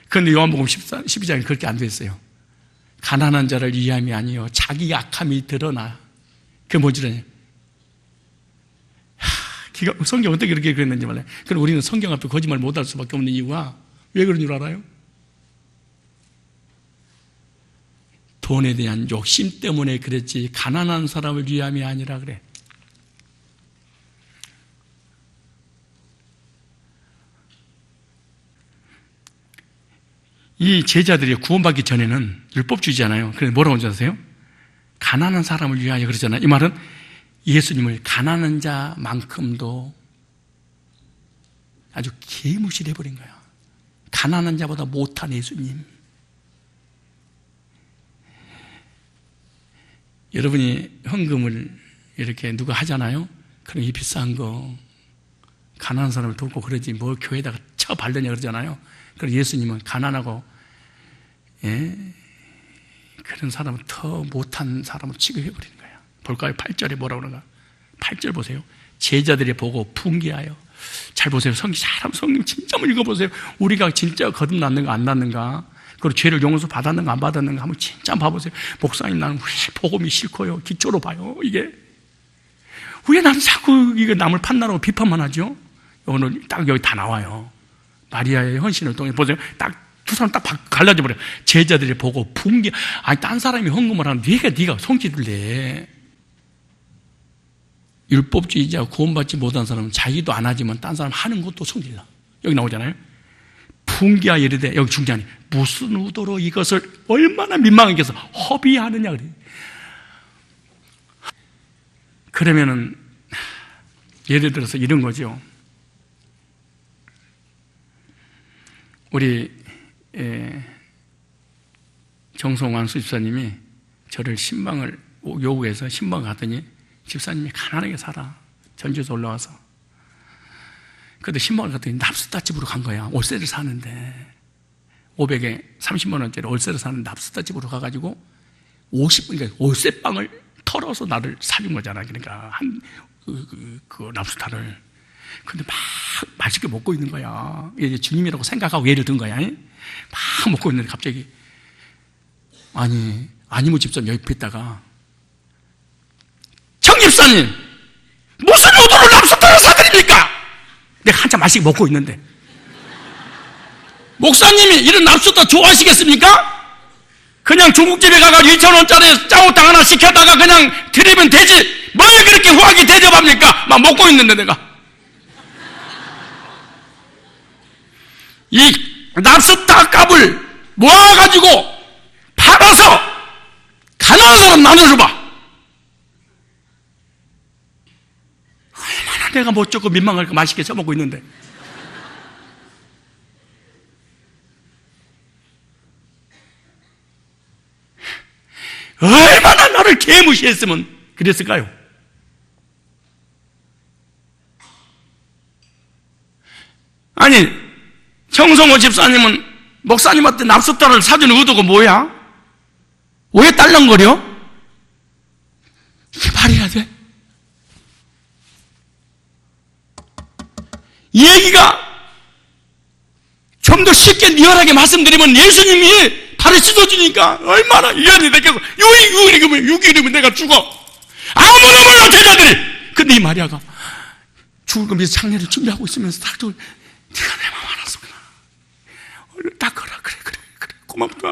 Speaker 1: 그런데 요한복음 12장에 그렇게 안 됐어요. 가난한 자를 위함이 아니요 자기 약함이 드러나. 그게 뭐지? 성경 어떻게 그렇게 그랬는지 몰라요. 그럼 우리는 성경 앞에 거짓말 못할 수밖에 없는 이유가 왜 그런 줄 알아요? 돈에 대한 욕심 때문에 그랬지 가난한 사람을 위함이 아니라 그래. 이 제자들이 구원받기 전에는 율법주의잖아요. 그래서 뭐라고 하지 아세요? 가난한 사람을 위하여 그러잖아요. 이 말은 예수님을 가난한 자만큼도 아주 개무시해버린 거야. 가난한 자보다 못한 예수님. 여러분이 헌금을 이렇게 누가 하잖아요. 그럼 이 비싼 거 가난한 사람을 돕고 그러지 뭐 교회에다가 쳐 바르냐 그러잖아요. 그럼 예수님은 가난하고 그런 사람은 더 못한 사람을 취급해버리는 거예요. 볼까요? 8절에 뭐라고 그러는가? 8절 보세요. 제자들이 보고 풍기하여. 잘 보세요. 성경 진짜 한번 읽어보세요. 우리가 진짜 거듭났는가 안 났는가, 그리고 죄를 용서 받았는가 안 받았는가 한번 진짜 한번 봐보세요. 목사님, 나는 왜 복음이 싫고요? 기초로 봐요. 이게 왜 나는 자꾸 이거 남을 판단하고 비판만 하죠? 오늘 딱 여기 다 나와요. 마리아의 헌신을 통해 보세요. 딱 두 사람 딱 갈라져 버려요. 제자들이 보고 풍기. 아니, 딴 사람이 헌금을 하면 네가 성질을 내. 율법주의자, 구원받지 못한 사람은 자기도 안 하지만 딴 사람 하는 것도 성질나. 여기 나오잖아요. 풍기하 이르되, 여기 중요하니 무슨 의도로 이것을 얼마나 민망하게 해서 허비하느냐 그래요. 그러면은 예를 들어서 이런 거죠. 우리 정성환 수집사님이 저를 신방을 요구해서 신방 갔더니 집사님이 가난하게 살아. 전주에서 올라와서. 그런데 신방을 갔더니 납스다집으로 간 거야. 월세를 사는데 500에 30만 원짜리 월세를 사는 납스다집으로 가가지고 50분, 월세방을 털어서 나를 사준 거잖아. 그러니까 그 납스다를. 근데 막 맛있게 먹고 있는 거야. 이제 주님이라고 생각하고 예를 든 거야. 막 먹고 있는데 갑자기 아니모 집사님 옆에 있다가 정 집사님 무슨 의도로 랍스터를 사드립니까? 내가 한참 맛있게 먹고 있는데 목사님이 이런 랍스터 좋아하시겠습니까? 그냥 중국집에 가가지고 2,000원짜리 짜오탕 하나 시켜다가 그냥 드리면 되지 뭘 그렇게 후하게 대접합니까? 막 먹고 있는데 내가 이 랍스터 값을 모아가지고 팔아서 가난한 사람 나눠줘봐. 얼마나 내가 못 쫓고 민망할까. 맛있게 쳐먹고 있는데. 얼마나 나를 개무시했으면 그랬을까요? 아니, 정성호 집사님은 목사님한테 납스터를 사주는 의도가 뭐야? 왜 딸랑거려? 이게 말이 해야 돼? 이 얘기가 좀 더 쉽게 리얼하게 말씀드리면 예수님이 발을 씻어주니까 얼마나 위안이 됐겠어. 6일이면 내가 죽어. 아무도 몰라 제자들이. 근데 이 마리아가 죽을 거 위해서 장례를 준비하고 있으면서 딱 네가 내 마음 알았구나. 얼른 닦아라. 그래 고맙다.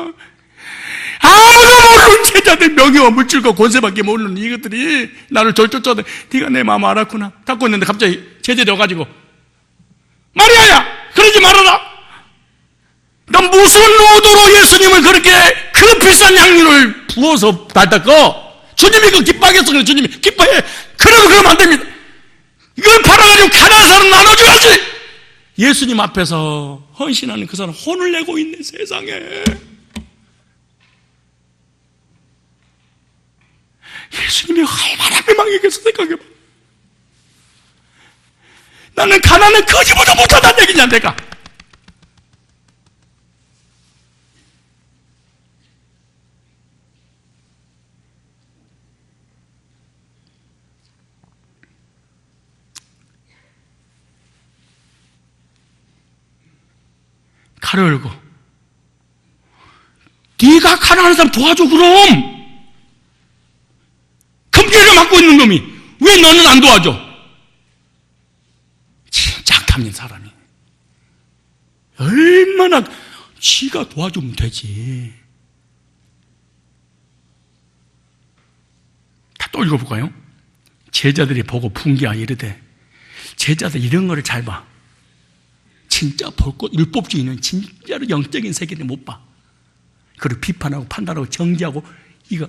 Speaker 1: 아무도 모르는 제자들, 명예와 물질과 권세밖에 모르는 이것들이 나를 절쫓아대. 네가 내 마음 알았구나. 닦고 있는데 갑자기 제자들이 와가지고 마리아야 그러지 말아라. 넌 무슨 의도로 예수님을 그렇게 그 비싼 양료를 부어서 다 닦어? 주님이 그 기뻐하겠어. 그래 주님이 기뻐해. 그러면 안 됩니다. 이걸 팔아가지고 가난한 사람 나눠줘야지. 예수님 앞에서 헌신하는 그 사람 혼을 내고 있네. 세상에 얘기해서 생각해봐. 나는 가난은 거지보다 못하다는 얘기냐, 내가. 칼을 열고, 네가 가난한 사람 도와줘, 그럼. 금괴를 맡고 있는 놈이 왜 너는 안 도와줘? 진짜 악탐인 사람이. 얼마나 지가 도와주면 되지. 다 또 읽어볼까요? 제자들이 보고 분개하여 이르되, 제자들 이런 거를 잘 봐. 진짜 볼것 율법주의는 진짜로 영적인 세계를 못 봐. 그리고 비판하고 판단하고 정지하고 이거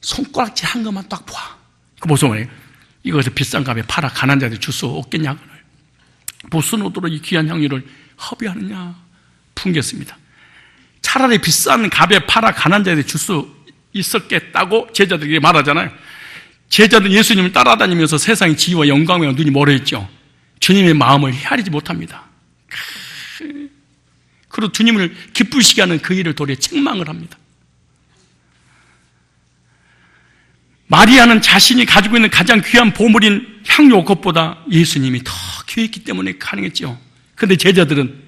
Speaker 1: 손가락질 한 것만 딱 봐. 그 무슨 말이에요? 이것을 비싼 값에 팔아 가난한 자들이 줄 수 없겠냐? 무슨 옷으로 이 귀한 향유를 허비하느냐? 풍겼습니다. 차라리 비싼 값에 팔아 가난한 자들이 줄 수 있었겠다고 제자들에게 말하잖아요. 제자들은 예수님을 따라다니면서 세상의 지위와 영광과 눈이 멀어했죠. 주님의 마음을 헤아리지 못합니다. 그리고 주님을 기쁘시게 하는 그 일을 도리어 책망을 합니다. 마리아는 자신이 가지고 있는 가장 귀한 보물인 향유 옥것보다 예수님이 더 귀했기 때문에 가능했죠. 그런데 제자들은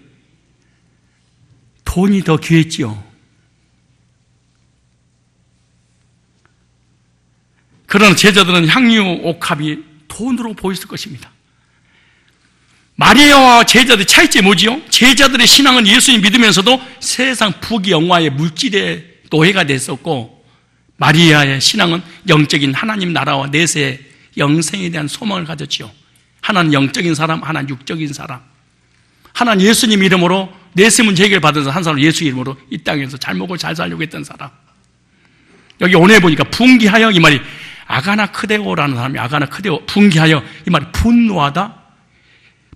Speaker 1: 돈이 더 귀했지요. 그러나 제자들은 향유 옥합이 돈으로 보였을 것입니다. 마리아와 제자들의 차이점이 뭐지요? 제자들의 신앙은 예수님 믿으면서도 세상 부귀 영화의 물질의 노예가 됐었고, 마리아의 신앙은 영적인 하나님 나라와 내세의 영생에 대한 소망을 가졌지요. 하나는 영적인 사람, 하나는 육적인 사람. 하나는 예수님 이름으로 내세 문제 해결받은 사람, 한 사람은 예수 이름으로 이 땅에서 잘 먹고 잘 살려고 했던 사람. 여기 오늘 보니까 분기하여, 이 말이 아가나 크데오라는 사람이 아가나 크데오, 분기하여, 이 말이 분노하다,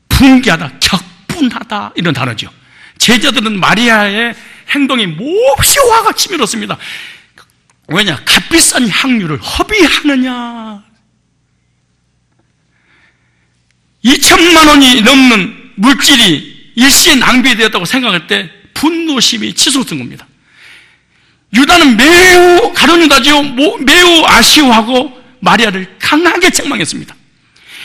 Speaker 1: 분개하다, 격분하다, 이런 단어죠. 제자들은 마리아의 행동이 몹시 화가 치밀었습니다. 왜냐? 값비싼 향유를 허비하느냐. 2천만 원이 넘는 물질이 일시에 낭비되었다고 생각할 때 분노심이 치솟은 겁니다. 유다는 매우, 가룟 유다지요, 매우 아쉬워하고 마리아를 강하게 책망했습니다.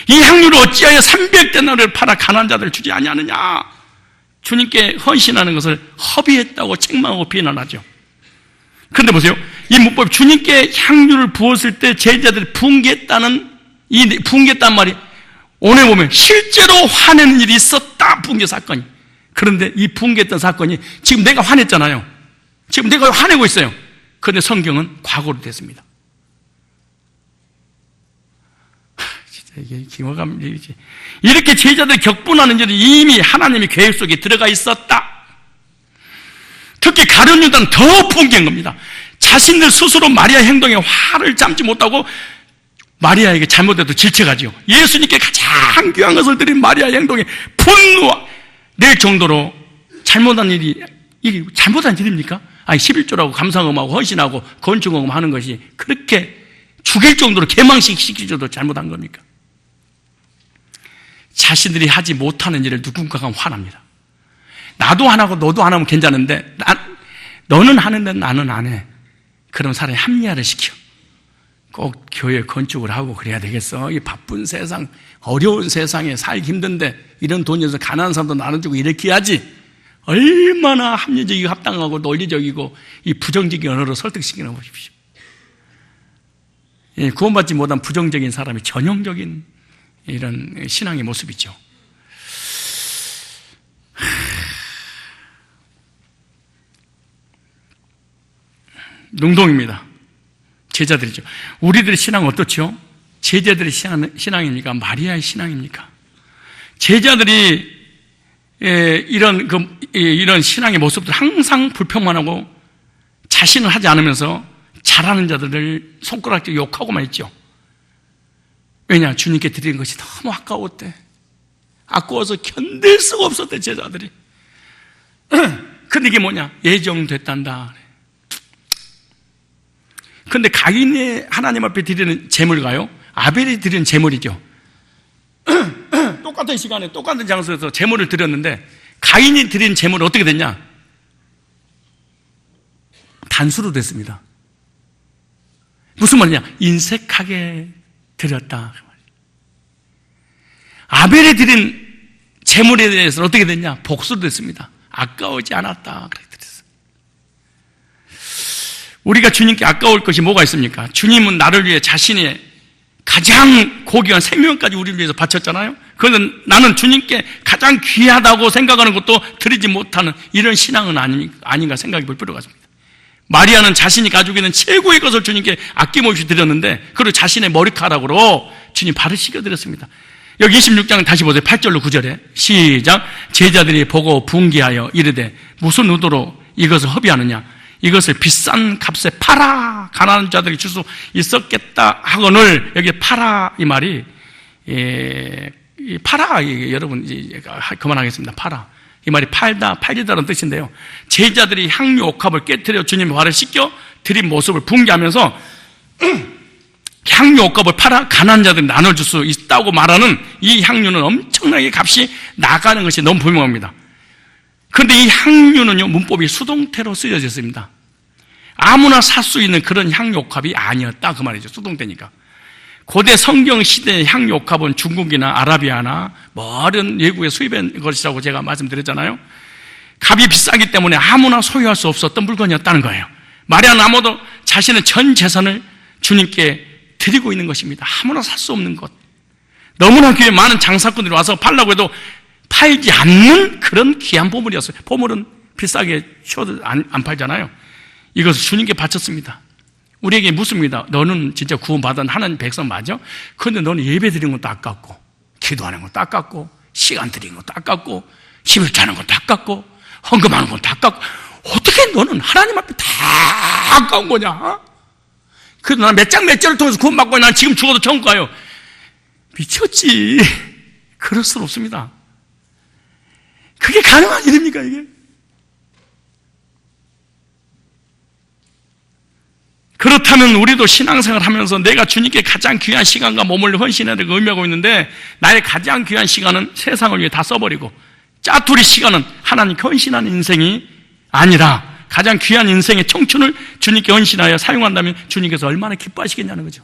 Speaker 1: 이 향유를 어찌하여 300데나리를 팔아 가난한 자들을 주지 아니하느냐. 주님께 헌신하는 것을 허비했다고 책망하고 비난하죠. 그런데 보세요. 이 문법이 주님께 향유를 부었을 때 제자들이 분개했다는, 이 분개했단 말이 오늘 보면 실제로 화내는 일이 있었다. 분개 사건이. 그런데 이 분개했던 사건이 지금 내가 화냈잖아요. 지금 내가 화내고 있어요. 그런데 성경은 과거로 됐습니다. 이게 기모감 일이지. 이렇게 제자들이 격분하는 일은 이미 하나님의 계획 속에 들어가 있었다. 특히 가룟 유다는 더 분개한 겁니다. 자신들 스스로 마리아 행동에 화를 참지 못하고 마리아에게 잘못해도 질책하지요. 예수님께 가장 귀한 것을 드린 마리아의 행동에 분노가 낼 정도로 잘못한 일이, 이게 잘못한 일입니까? 아니, 11조라고 감사음하고 헌신하고 건축음 하는 것이 그렇게 죽일 정도로 개망시킬 정도로 잘못한 겁니까? 자신들이 하지 못하는 일을 누군가가 화납니다. 나도 안 하고 너도 안 하면 괜찮은데 너는 하는데 나는 안 해. 그럼 차라리 합리화를 시켜. 꼭 교회 건축을 하고 그래야 되겠어. 이 바쁜 세상, 어려운 세상에 살기 힘든데 이런 돈에서 가난한 사람도 나눠주고 이렇게 해야지. 얼마나 합리적이고 합당하고 논리적이고 이 부정적인 언어로 설득시키는 거 보십시오. 구원받지 못한 부정적인 사람이 전형적인 이런 신앙의 모습이죠. 능동입니다. 제자들이죠. 우리들의 신앙은 어떻죠? 제자들의 신앙입니까? 마리아의 신앙입니까? 제자들이 이런 신앙의 모습들 항상 불평만하고 자신을 하지 않으면서 잘하는 자들을 손가락질 욕하고만 있죠. 왜냐? 주님께 드리는 것이 너무 아까웠대. 아까워서 견딜 수가 없었대, 제자들이. 근데 이게 뭐냐? 예정됐단다. 근데 가인이 하나님 앞에 드리는 제물가요? 아벨이 드린 제물이죠. 똑같은 시간에 똑같은 장소에서 제물을 드렸는데 가인이 드린 제물은 어떻게 됐냐? 단수로 됐습니다. 무슨 말이냐? 인색하게 드렸다. 아벨이 드린 제물에 대해서는 어떻게 됐냐? 복수로 됐습니다. 아까우지 않았다. 그렇게 됐어요. 우리가 주님께 아까울 것이 뭐가 있습니까? 주님은 나를 위해 자신의 가장 고귀한 생명까지 우리를 위해서 바쳤잖아요. 그런데 나는 주님께 가장 귀하다고 생각하는 것도 드리지 못하는 이런 신앙은 아닌가 생각해 볼 필요가 있습니다. 마리아는 자신이 가지고 있는 최고의 것을 주님께 아낌없이 드렸는데 그리고 자신의 머리카락으로 주님 발을 씻겨드렸습니다. 여기 26장 다시 보세요. 8절로 9절에 시작. 제자들이 보고 분기하여 이르되 무슨 의도로 이것을 허비하느냐? 이것을 비싼 값에 팔아 가난한 자들이 줄 수 있었겠다 하거늘 여기 팔아 이 말이 팔아 여러분 그만하겠습니다. 팔아 이 말이 팔다 팔리다라는 뜻인데요. 제자들이 향유 옥합을 깨뜨려 주님의 발을 씻겨 드린 모습을 분개하면서 향유 옥합을 팔아 가난한 자들이 나눠줄 수 있다고 말하는 이 향유는 엄청나게 값이 나가는 것이 너무 분명합니다. 그런데 이 향유는요, 문법이 수동태로 쓰여져 있습니다. 아무나 살 수 있는 그런 향유옥합이 아니었다 그 말이죠. 수동태니까. 고대 성경 시대의 향유옥합은 중국이나 아라비아나 어른 외국에 수입한 것이라고 제가 말씀드렸잖아요. 값이 비싸기 때문에 아무나 소유할 수 없었던 물건이었다는 거예요. 마리아는 아무도 자신의 전 재산을 주님께 드리고 있는 것입니다. 아무나 살 수 없는 것. 너무나 귀해 많은 장사꾼들이 와서 팔라고 해도 팔지 않는 그런 귀한 보물이었어요. 보물은 비싸게 쉬어도 안 팔잖아요. 이것을 주님께 바쳤습니다. 우리에게 묻습니다. 너는 진짜 구원받은 하나님 백성 맞아? 그런데 너는 예배 드리는 것도 아깝고 기도하는 것도 아깝고 시간 드리는 것도 아깝고 11조 하는 것도 아깝고 헌금하는 것도 아깝고 어떻게 너는 하나님 앞에 다 아까운 거냐? 그래도 난 몇 장 몇 절을 통해서 구원받고 난 지금 죽어도 천국 가요. 미쳤지. 그럴 수는 없습니다. 그게 가능한 일입니까 이게? 그렇다면 우리도 신앙생활 하면서 내가 주님께 가장 귀한 시간과 몸을 헌신해야 되고 의미하고 있는데 나의 가장 귀한 시간은 세상을 위해 다 써버리고 짜투리 시간은 하나님 헌신하는 인생이 아니라 가장 귀한 인생의 청춘을 주님께 헌신하여 사용한다면 주님께서 얼마나 기뻐하시겠냐는 거죠.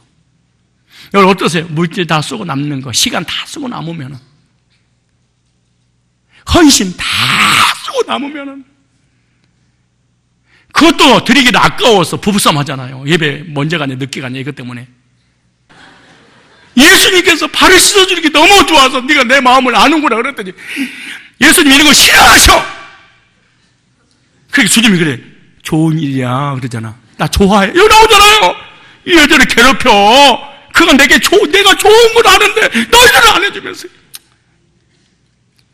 Speaker 1: 여러분 어떠세요? 물질 다 쓰고 남는 거 시간 다 쓰고 남으면은 헌신 다 쓰고 남으면은 그것도 드리기도 아까워서 부부싸움 하잖아요. 예배 먼저 가냐 늦게 가냐 이것 때문에. 예수님께서 발을 씻어주는 게 너무 좋아서 네가 내 마음을 아는구나 그랬더니 예수님 이런 거 싫어하셔. 그러니까 주님이 그래 좋은 일이야 그러잖아. 나 좋아해. 여기 나오잖아요. 이 여자를 괴롭혀. 그건 내가 좋은 걸 아는데 너희들은 안 해주면서.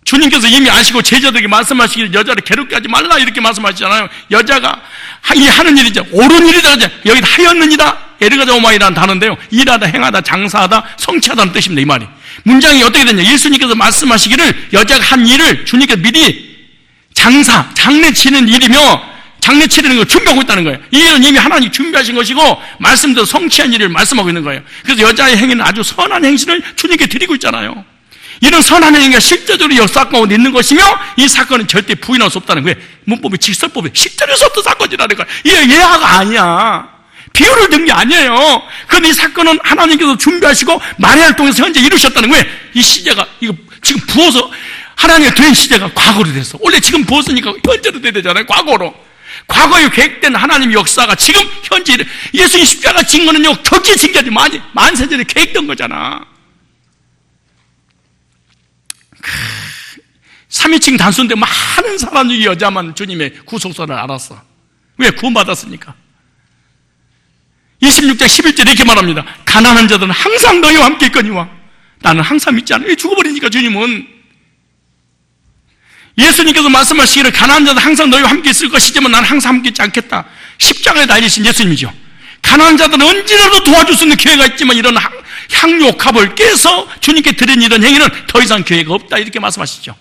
Speaker 1: 주님께서 이미 아시고 제자들에게 말씀하시기를 여자를 괴롭게 하지 말라 이렇게 말씀하시잖아요. 여자가 하는 일이죠. 옳은 일이다. 여기 하였느니라. 에르가자오마이라는 단어인데요. 일하다, 행하다, 장사하다, 성취하다는 뜻입니다. 이 말이. 문장이 어떻게 되냐. 예수님께서 말씀하시기를 여자가 한 일을 주님께서 미리 장례 치는 일이며 장례 치르는 걸 준비하고 있다는 거예요. 이 일은 이미 하나님이 준비하신 것이고 말씀대로 성취한 일을 말씀하고 있는 거예요. 그래서 여자의 행위는 아주 선한 행실을 주님께 드리고 있잖아요. 이런 선한 행위가 실제적으로 역사 가운데 있는 것이며 이 사건은 절대 부인할 수 없다는 거예요. 문법이 직설법이 실제로서 어떤 사건이라는 거예요. 이게 예화가 아니야. 비유를 든 게 아니에요. 그런데 이 사건은 하나님께서 준비하시고 마리아를 통해서 현재 이루셨다는 거예요. 이 시제가 이거 지금 부어서 하나님의 된 시제가 과거로 됐어. 원래 지금 부었으니까 현재로 돼야 되잖아요. 과거로. 과거에 계획된 하나님의 역사가 지금 현재 예수님 십자가 진 거는요 격지 징계지 만세전에 계획된 거잖아. 3위층 단수인데 많은 사람 중에 여자만 주님의 구속사를 알았어. 왜? 구원받았으니까. 26장 11절에 이렇게 말합니다. 가난한 자들은 항상 너희와 함께 있거니와 나는 항상 믿지 않아. 죽어버리니까 주님은. 예수님께서 말씀하시기를 가난한 자들은 항상 너희와 함께 있을 것이지만 나는 항상 함께 있지 않겠다. 십자가에 달리신 예수님이죠. 가난한 자들은 언제라도 도와줄 수 있는 기회가 있지만 이런 향유옥합을 깨서 주님께 드린 이런 행위는 더 이상 기회가 없다 이렇게 말씀하시죠.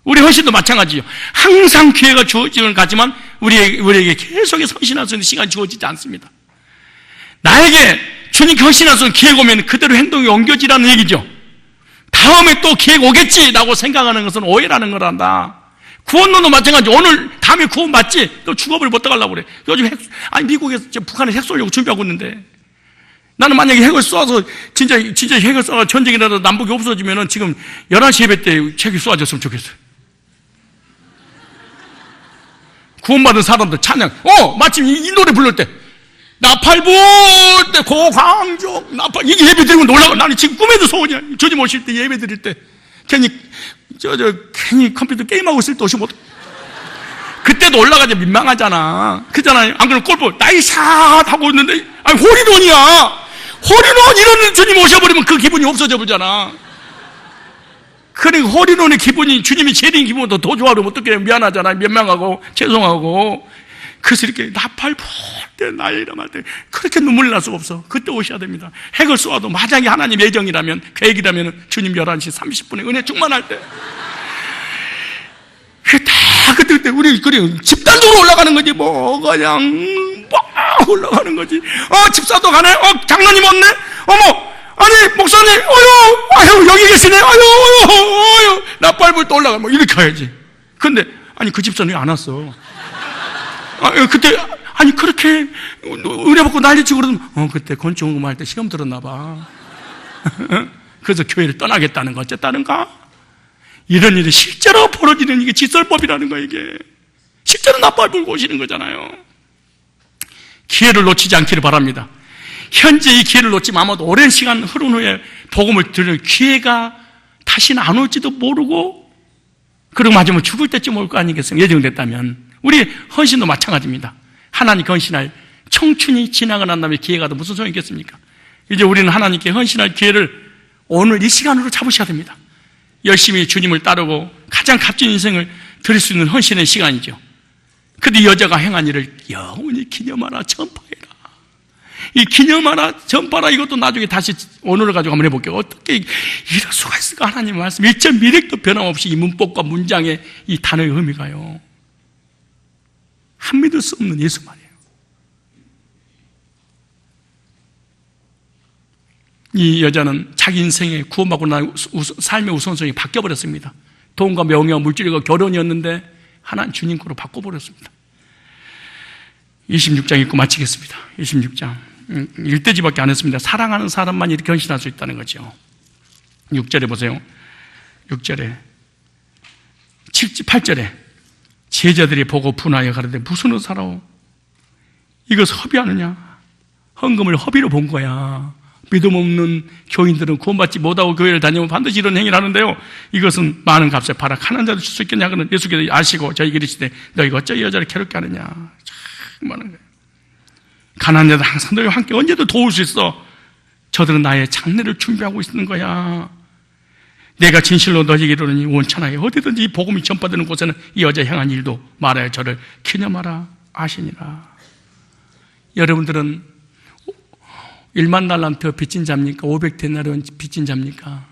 Speaker 1: 우리 헌신도 마찬가지죠. 항상 기회가 주어지는 가지만 우리에게 계속해서 헌신할 수 있는 시간이 주어지지 않습니다. 나에게 주님 헌신해서 기회가 오면 그대로 행동이 옮겨지라는 얘기죠. 다음에 또 기회가 오겠지라고 생각하는 것은 오해라는 거란다. 구원론도 마찬가지. 오늘 다음에 구원 받지? 또 죽어버리면 어떡하려고 그래. 요즘 미국에서 북한에 핵 쏘려고 준비하고 있는데, 나는 만약에 핵을 쏘아서 진짜 핵을 쏘아 전쟁이라도 남북이 없어지면은 지금 11시 예배 때 핵이 쏘아졌으면 좋겠어요. 구원받은 사람들 찬양. 마침 이 노래 부를 때 나팔 불 때 고광종 나팔, 이게 예배 드리고 놀라고. 나는 지금 꿈에도 소원이야. 주님 오실 때 예배 드릴 때 괜히 괜히 컴퓨터 게임하고 있을 때 오시면 그때도 올라가자 민망하잖아. 그잖아요. 안 그러면 골프 나이샷 하고 있는데 홀인원이야. 홀인원 이러는 주님 오셔버리면 그 기분이 없어져 버리잖아. 그러니까 홀인원의 기분이 주님이 제린 기분보다 더 좋아하면 어떡해. 미안하잖아. 민망하고 죄송하고. 그래서 이렇게 나팔 불 때 나의 이름 할 때 그렇게 눈물이 날 수가 없어. 그때 오셔야 됩니다. 핵을 쏘아도 만약에 하나님 예정이라면, 계획이라면 주님 11시 30분에 은혜 충만할 때 그때 우리 집단적으로 올라가는 거지. 뭐 그냥 올라가는 거지. 집사도 가네. 장로님 왔네. 어머, 아니 목사님, 아유 여기 계시네. 아유 나팔 불 때 올라가. 뭐 이렇게 가야지. 근데 아니 그 집사는 왜 안 왔어? 그때 아니 그렇게 은혜 받고 난리치고 그러면 그때 건축공금 할 때 시험 들었나 봐. 그래서 교회를 떠나겠다는 거 어쨌다는가? 이런 일이 실제로 벌어지는 이게 직설법이라는 거예요. 이게 실제로 나팔 불고 오시는 거잖아요. 기회를 놓치지 않기를 바랍니다. 현재 이 기회를 놓치면 아마도 오랜 시간 흐른 후에 복음을 들을 기회가 다시는 안 올지도 모르고, 그리고 마지막에 죽을 때쯤 올 거 아니겠습니까? 예정됐다면. 우리 헌신도 마찬가지입니다. 하나님께 헌신할 청춘이 지나고 난 다음에 기회가 더 무슨 소용이 있겠습니까? 이제 우리는 하나님께 헌신할 기회를 오늘 이 시간으로 잡으셔야 됩니다. 열심히 주님을 따르고 가장 값진 인생을 드릴 수 있는 헌신의 시간이죠. 근데 여자가 행한 일을 영원히 기념하라, 전파해라. 이 기념하라, 전파라, 이것도 나중에 다시 오늘을 가지고 한번 해볼게요. 어떻게 이럴 수가 있을까? 하나님의 말씀 1.1획도 변함없이 이 문법과 문장의 이 단어의 의미가요, 안 믿을 수 없는 예수 말이에요. 이 여자는 자기 인생의 구원받고 난 삶의 우선순위가 바뀌어버렸습니다. 돈과 명예와 물질과 결혼이었는데 하나님 주님 거로 바꿔버렸습니다. 26장 읽고 마치겠습니다. 26장 1대지밖에 안 했습니다. 사랑하는 사람만 이렇게 헌신할 수 있다는 거죠. 6절에 보세요. 6절에 8절에 제자들이 보고 분하여 가로되 무슨 의사라오? 이것을 허비하느냐? 헌금을 허비로 본 거야. 믿음 없는 교인들은 구원받지 못하고 교회를 다니면 반드시 이런 행위를 하는데요, 이것은 많은 값에 팔아 가난한 자도 줄 수 있겠냐? 그는 예수께서 아시고 저희에게 이르시되 너희가 어찌 이 여자를 괴롭게 하느냐? 참 많은 거예요. 가난한 자들 항상 너희와 함께 언제든 도울 수 있어. 저들은 나의 장례를 준비하고 있는 거야. 내가 진실로 너희에게 이르노니 원천하에 어디든지 이 복음이 전파되는 곳에는 이 여자 향한 일도 말하여 저를 기념하라 하시니라. 여러분들은 1만 달란트 빚진 자입니까? 500데나리온 빚진 자입니까?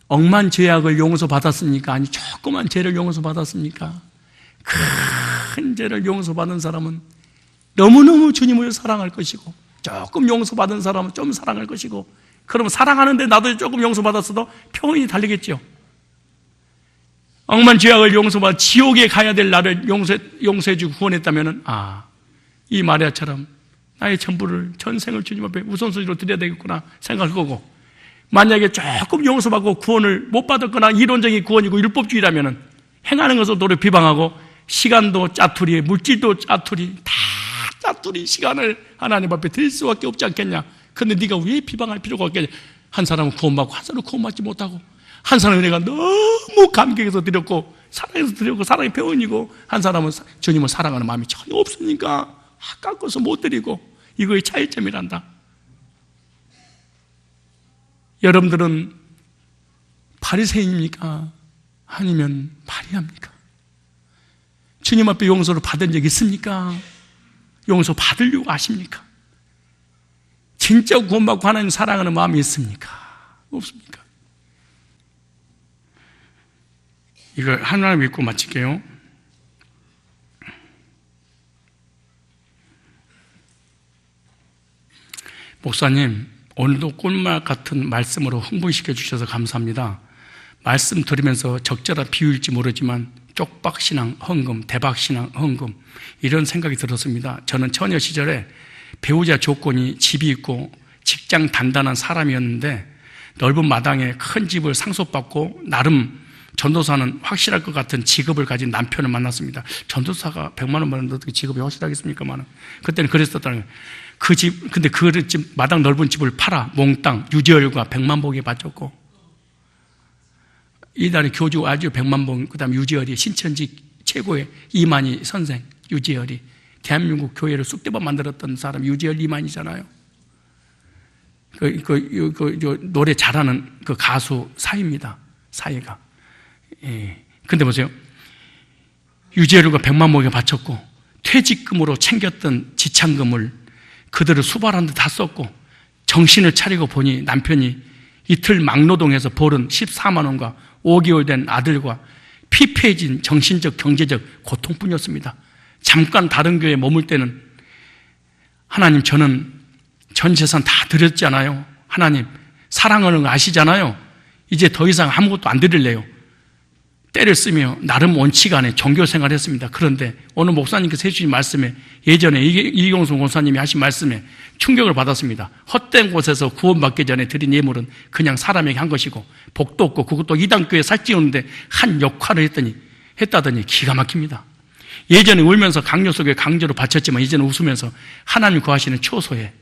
Speaker 1: 억만 죄악을 용서받았습니까? 아니 조그만 죄를 용서받았습니까? 큰 죄를 용서받은 사람은 너무너무 주님을 사랑할 것이고, 조금 용서받은 사람은 좀 사랑할 것이고, 그러면 사랑하는데 나도 조금 용서받았어도 평온이 달리겠죠. 억만 죄악을 용서받아 지옥에 가야 될 나를 용서해주고 구원했다면 이 마리아처럼 나의 전부를, 전생을 주님 앞에 우선순위로 드려야 되겠구나 생각할 거고, 만약에 조금 용서받고 구원을 못 받았거나 이론적인 구원이고 율법주의라면 행하는 것을 도로 비방하고 시간도 짜투리, 물질도 짜투리, 다 짜투리 시간을 하나님 앞에 드릴 수밖에 없지 않겠냐? 근데 네가 왜 비방할 필요가 없겠냐? 한 사람은 구원받고 한 사람은 구원받지 못하고, 한 사람은 내가 너무 감격해서 드렸고 사랑해서 드렸고 사랑의 표현이고, 한 사람은 주님을 사랑하는 마음이 전혀 없으니까 아까워서 못 드리고, 이거의 차이점이란다. 여러분들은 바리새인입니까? 아니면 마리아입니까? 주님 앞에 용서를 받은 적 있습니까? 용서 받으려고 하십니까? 진짜 구원받고 하나님 사랑하는 마음이 있습니까? 없습니까? 이거 하나를 믿고 마칠게요. 목사님, 오늘도 꿀맛 같은 말씀으로 흥분시켜 주셔서 감사합니다. 말씀 들으면서 적절한 비유일지 모르지만 쪽박신앙 헌금, 대박신앙 헌금 이런 생각이 들었습니다. 저는 처녀 시절에 배우자 조건이 집이 있고 직장 단단한 사람이었는데 넓은 마당에 큰 집을 상속받고 나름 전도사는 확실할 것 같은 직업을 가진 남편을 만났습니다. 전도사가 100만 원 받는데 어떻게 직업이 확실하겠습니까? 그때는 그랬었다는 거예요. 그 집, 근데 그 집, 마당 넓은 집을 팔아 몽땅 유지열과 100만 복에 바쳤고, 이달에 교주 아주 100만 복, 그 다음에 유지열이 신천지 최고의 이만희 선생, 유지열이 대한민국 교회를 쑥대밭 만들었던 사람 유지열 이만희잖아요. 노래 잘하는 그 가수 사이입니다. 사이가. 예. 근데 보세요. 유지열과 100만 복에 바쳤고, 퇴직금으로 챙겼던 지참금을 그들을 수발하는 데 다 썼고, 정신을 차리고 보니 남편이 이틀 막노동해서 벌은 14만 원과 5개월 된 아들과 피폐해진 정신적 경제적 고통뿐이었습니다. 잠깐 다른 교회에 머물 때는 하나님, 저는 전 재산 다 드렸잖아요. 하나님 사랑하는 거 아시잖아요. 이제 더 이상 아무것도 안 드릴래요. 때를 쓰며 나름 원칙 안에 종교생활을 했습니다. 그런데 오늘 목사님께서 해주신 말씀에, 예전에 이경수 권사님이 하신 말씀에 충격을 받았습니다. 헛된 곳에서 구원받기 전에 드린 예물은 그냥 사람에게 한 것이고 복도 없고 그것도 이단교회 살찌우는데 한 역할을 했다더니 기가 막힙니다. 예전에 울면서 강요 속에 강제로 바쳤지만 이제는 웃으면서 하나님 거하시는 초소에,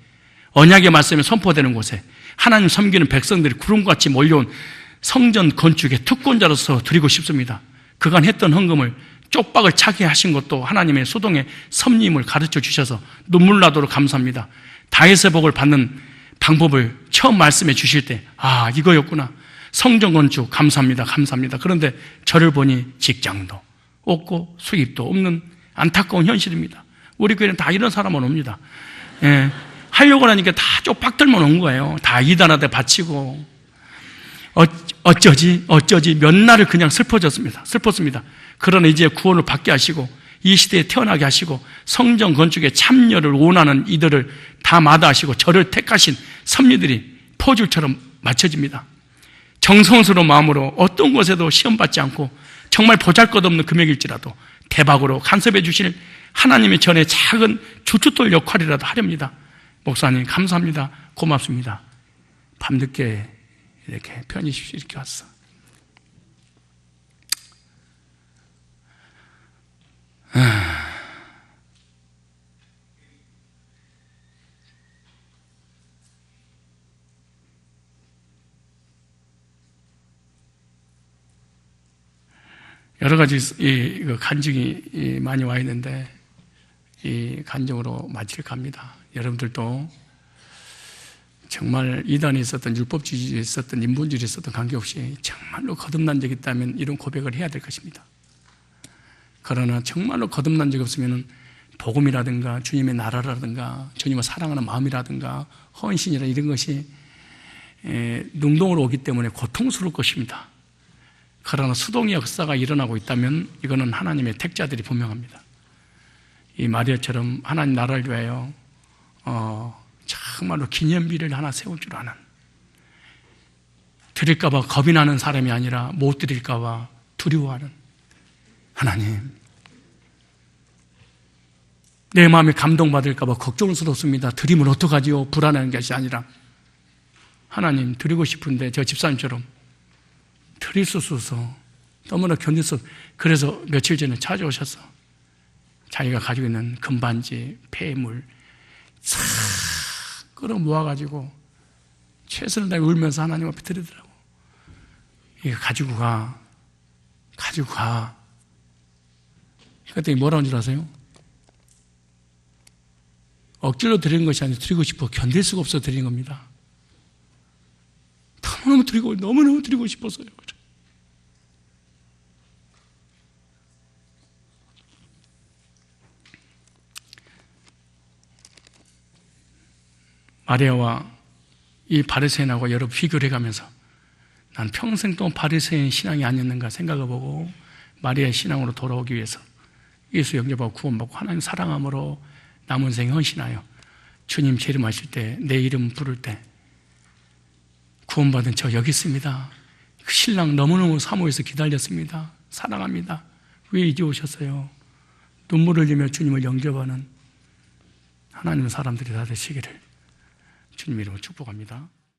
Speaker 1: 언약의 말씀이 선포되는 곳에 하나님 섬기는 백성들이 구름같이 몰려온 성전 건축의 특권자로서 드리고 싶습니다. 그간 했던 헌금을 쪽박을 차게 하신 것도 하나님의 소동의 섭리임을 가르쳐 주셔서 눈물 나도록 감사합니다. 다윗의 복을 받는 방법을 처음 말씀해 주실 때, 아, 이거였구나. 성전 건축 감사합니다. 감사합니다. 그런데 저를 보니 직장도 없고 수입도 없는 안타까운 현실입니다. 우리 교회는 다 이런 사람은 옵니다. 예, 하려고 하니까 다 쪽박들만 온 거예요. 다 이단한테 바치고. 어쩌지 몇 날을 그냥 슬펐습니다. 그러나 이제 구원을 받게 하시고 이 시대에 태어나게 하시고 성전 건축에 참여를 원하는 이들을 다 마다하시고 저를 택하신 섭리들이 포줄처럼 맞춰집니다. 정성스러운 마음으로 어떤 곳에도 시험받지 않고 정말 보잘것없는 금액일지라도 대박으로 간섭해 주실 하나님의 전에 작은 주춧돌 역할이라도 하렵니다. 목사님 감사합니다. 고맙습니다. 밤늦게 이렇게 편의십시오. 이렇게 왔어. 여러 가지 간증이 많이 와 있는데 이 간증으로 마칠 갑니다. 여러분들도 정말 이단에 있었던 율법주의에 있었던 인본주의에 있었던 관계없이 정말로 거듭난 적이 있다면 이런 고백을 해야 될 것입니다. 그러나 정말로 거듭난 적이 없으면 복음이라든가 주님의 나라라든가 주님을 사랑하는 마음이라든가 헌신이라 이런 것이 능동으로 오기 때문에 고통스러울 것입니다. 그러나 수동의 역사가 일어나고 있다면 이거는 하나님의 택자들이 분명합니다. 이 마리아처럼 하나님 나라를 위하여 정말로 기념비를 하나 세울 줄 아는, 드릴까봐 겁이 나는 사람이 아니라 못 드릴까봐 두려워하는 하나님, 내 마음에 감동받을까봐 걱정스럽습니다. 드리면 어떡하지요? 불안한 것이 아니라 하나님 드리고 싶은데 저 집사님처럼 드릴 수 없어서 너무나 견딜 수 없어서, 그래서 며칠 전에 찾아오셔서 자기가 가지고 있는 금반지, 폐물 싹 끌어 모아가지고 최선을 다해 울면서 하나님 앞에 드리더라고. 이거 가지고 가. 그랬더니 뭐라는 줄 아세요? 억지로 드리는 것이 아니라 드리고 싶어 견딜 수가 없어 드리는 겁니다. 너무너무 드리고 싶었어요. 마리아와 이 바리새인하고 여러 비교를 해가면서 난 평생 동안 바리새인 신앙이 아니었는가 생각해보고 마리아의 신앙으로 돌아오기 위해서 예수 영접하고 구원받고 하나님 사랑함으로 남은 생에 헌신하여 주님 재림하실 때, 내 이름 부를 때 구원받은 저 여기 있습니다. 그 신랑 너무너무 사모해서 기다렸습니다. 사랑합니다. 왜 이제 오셨어요? 눈물을 흘리며 주님을 영접하는 하나님의 사람들이 다 되시기를 주님 이름으로 축복합니다.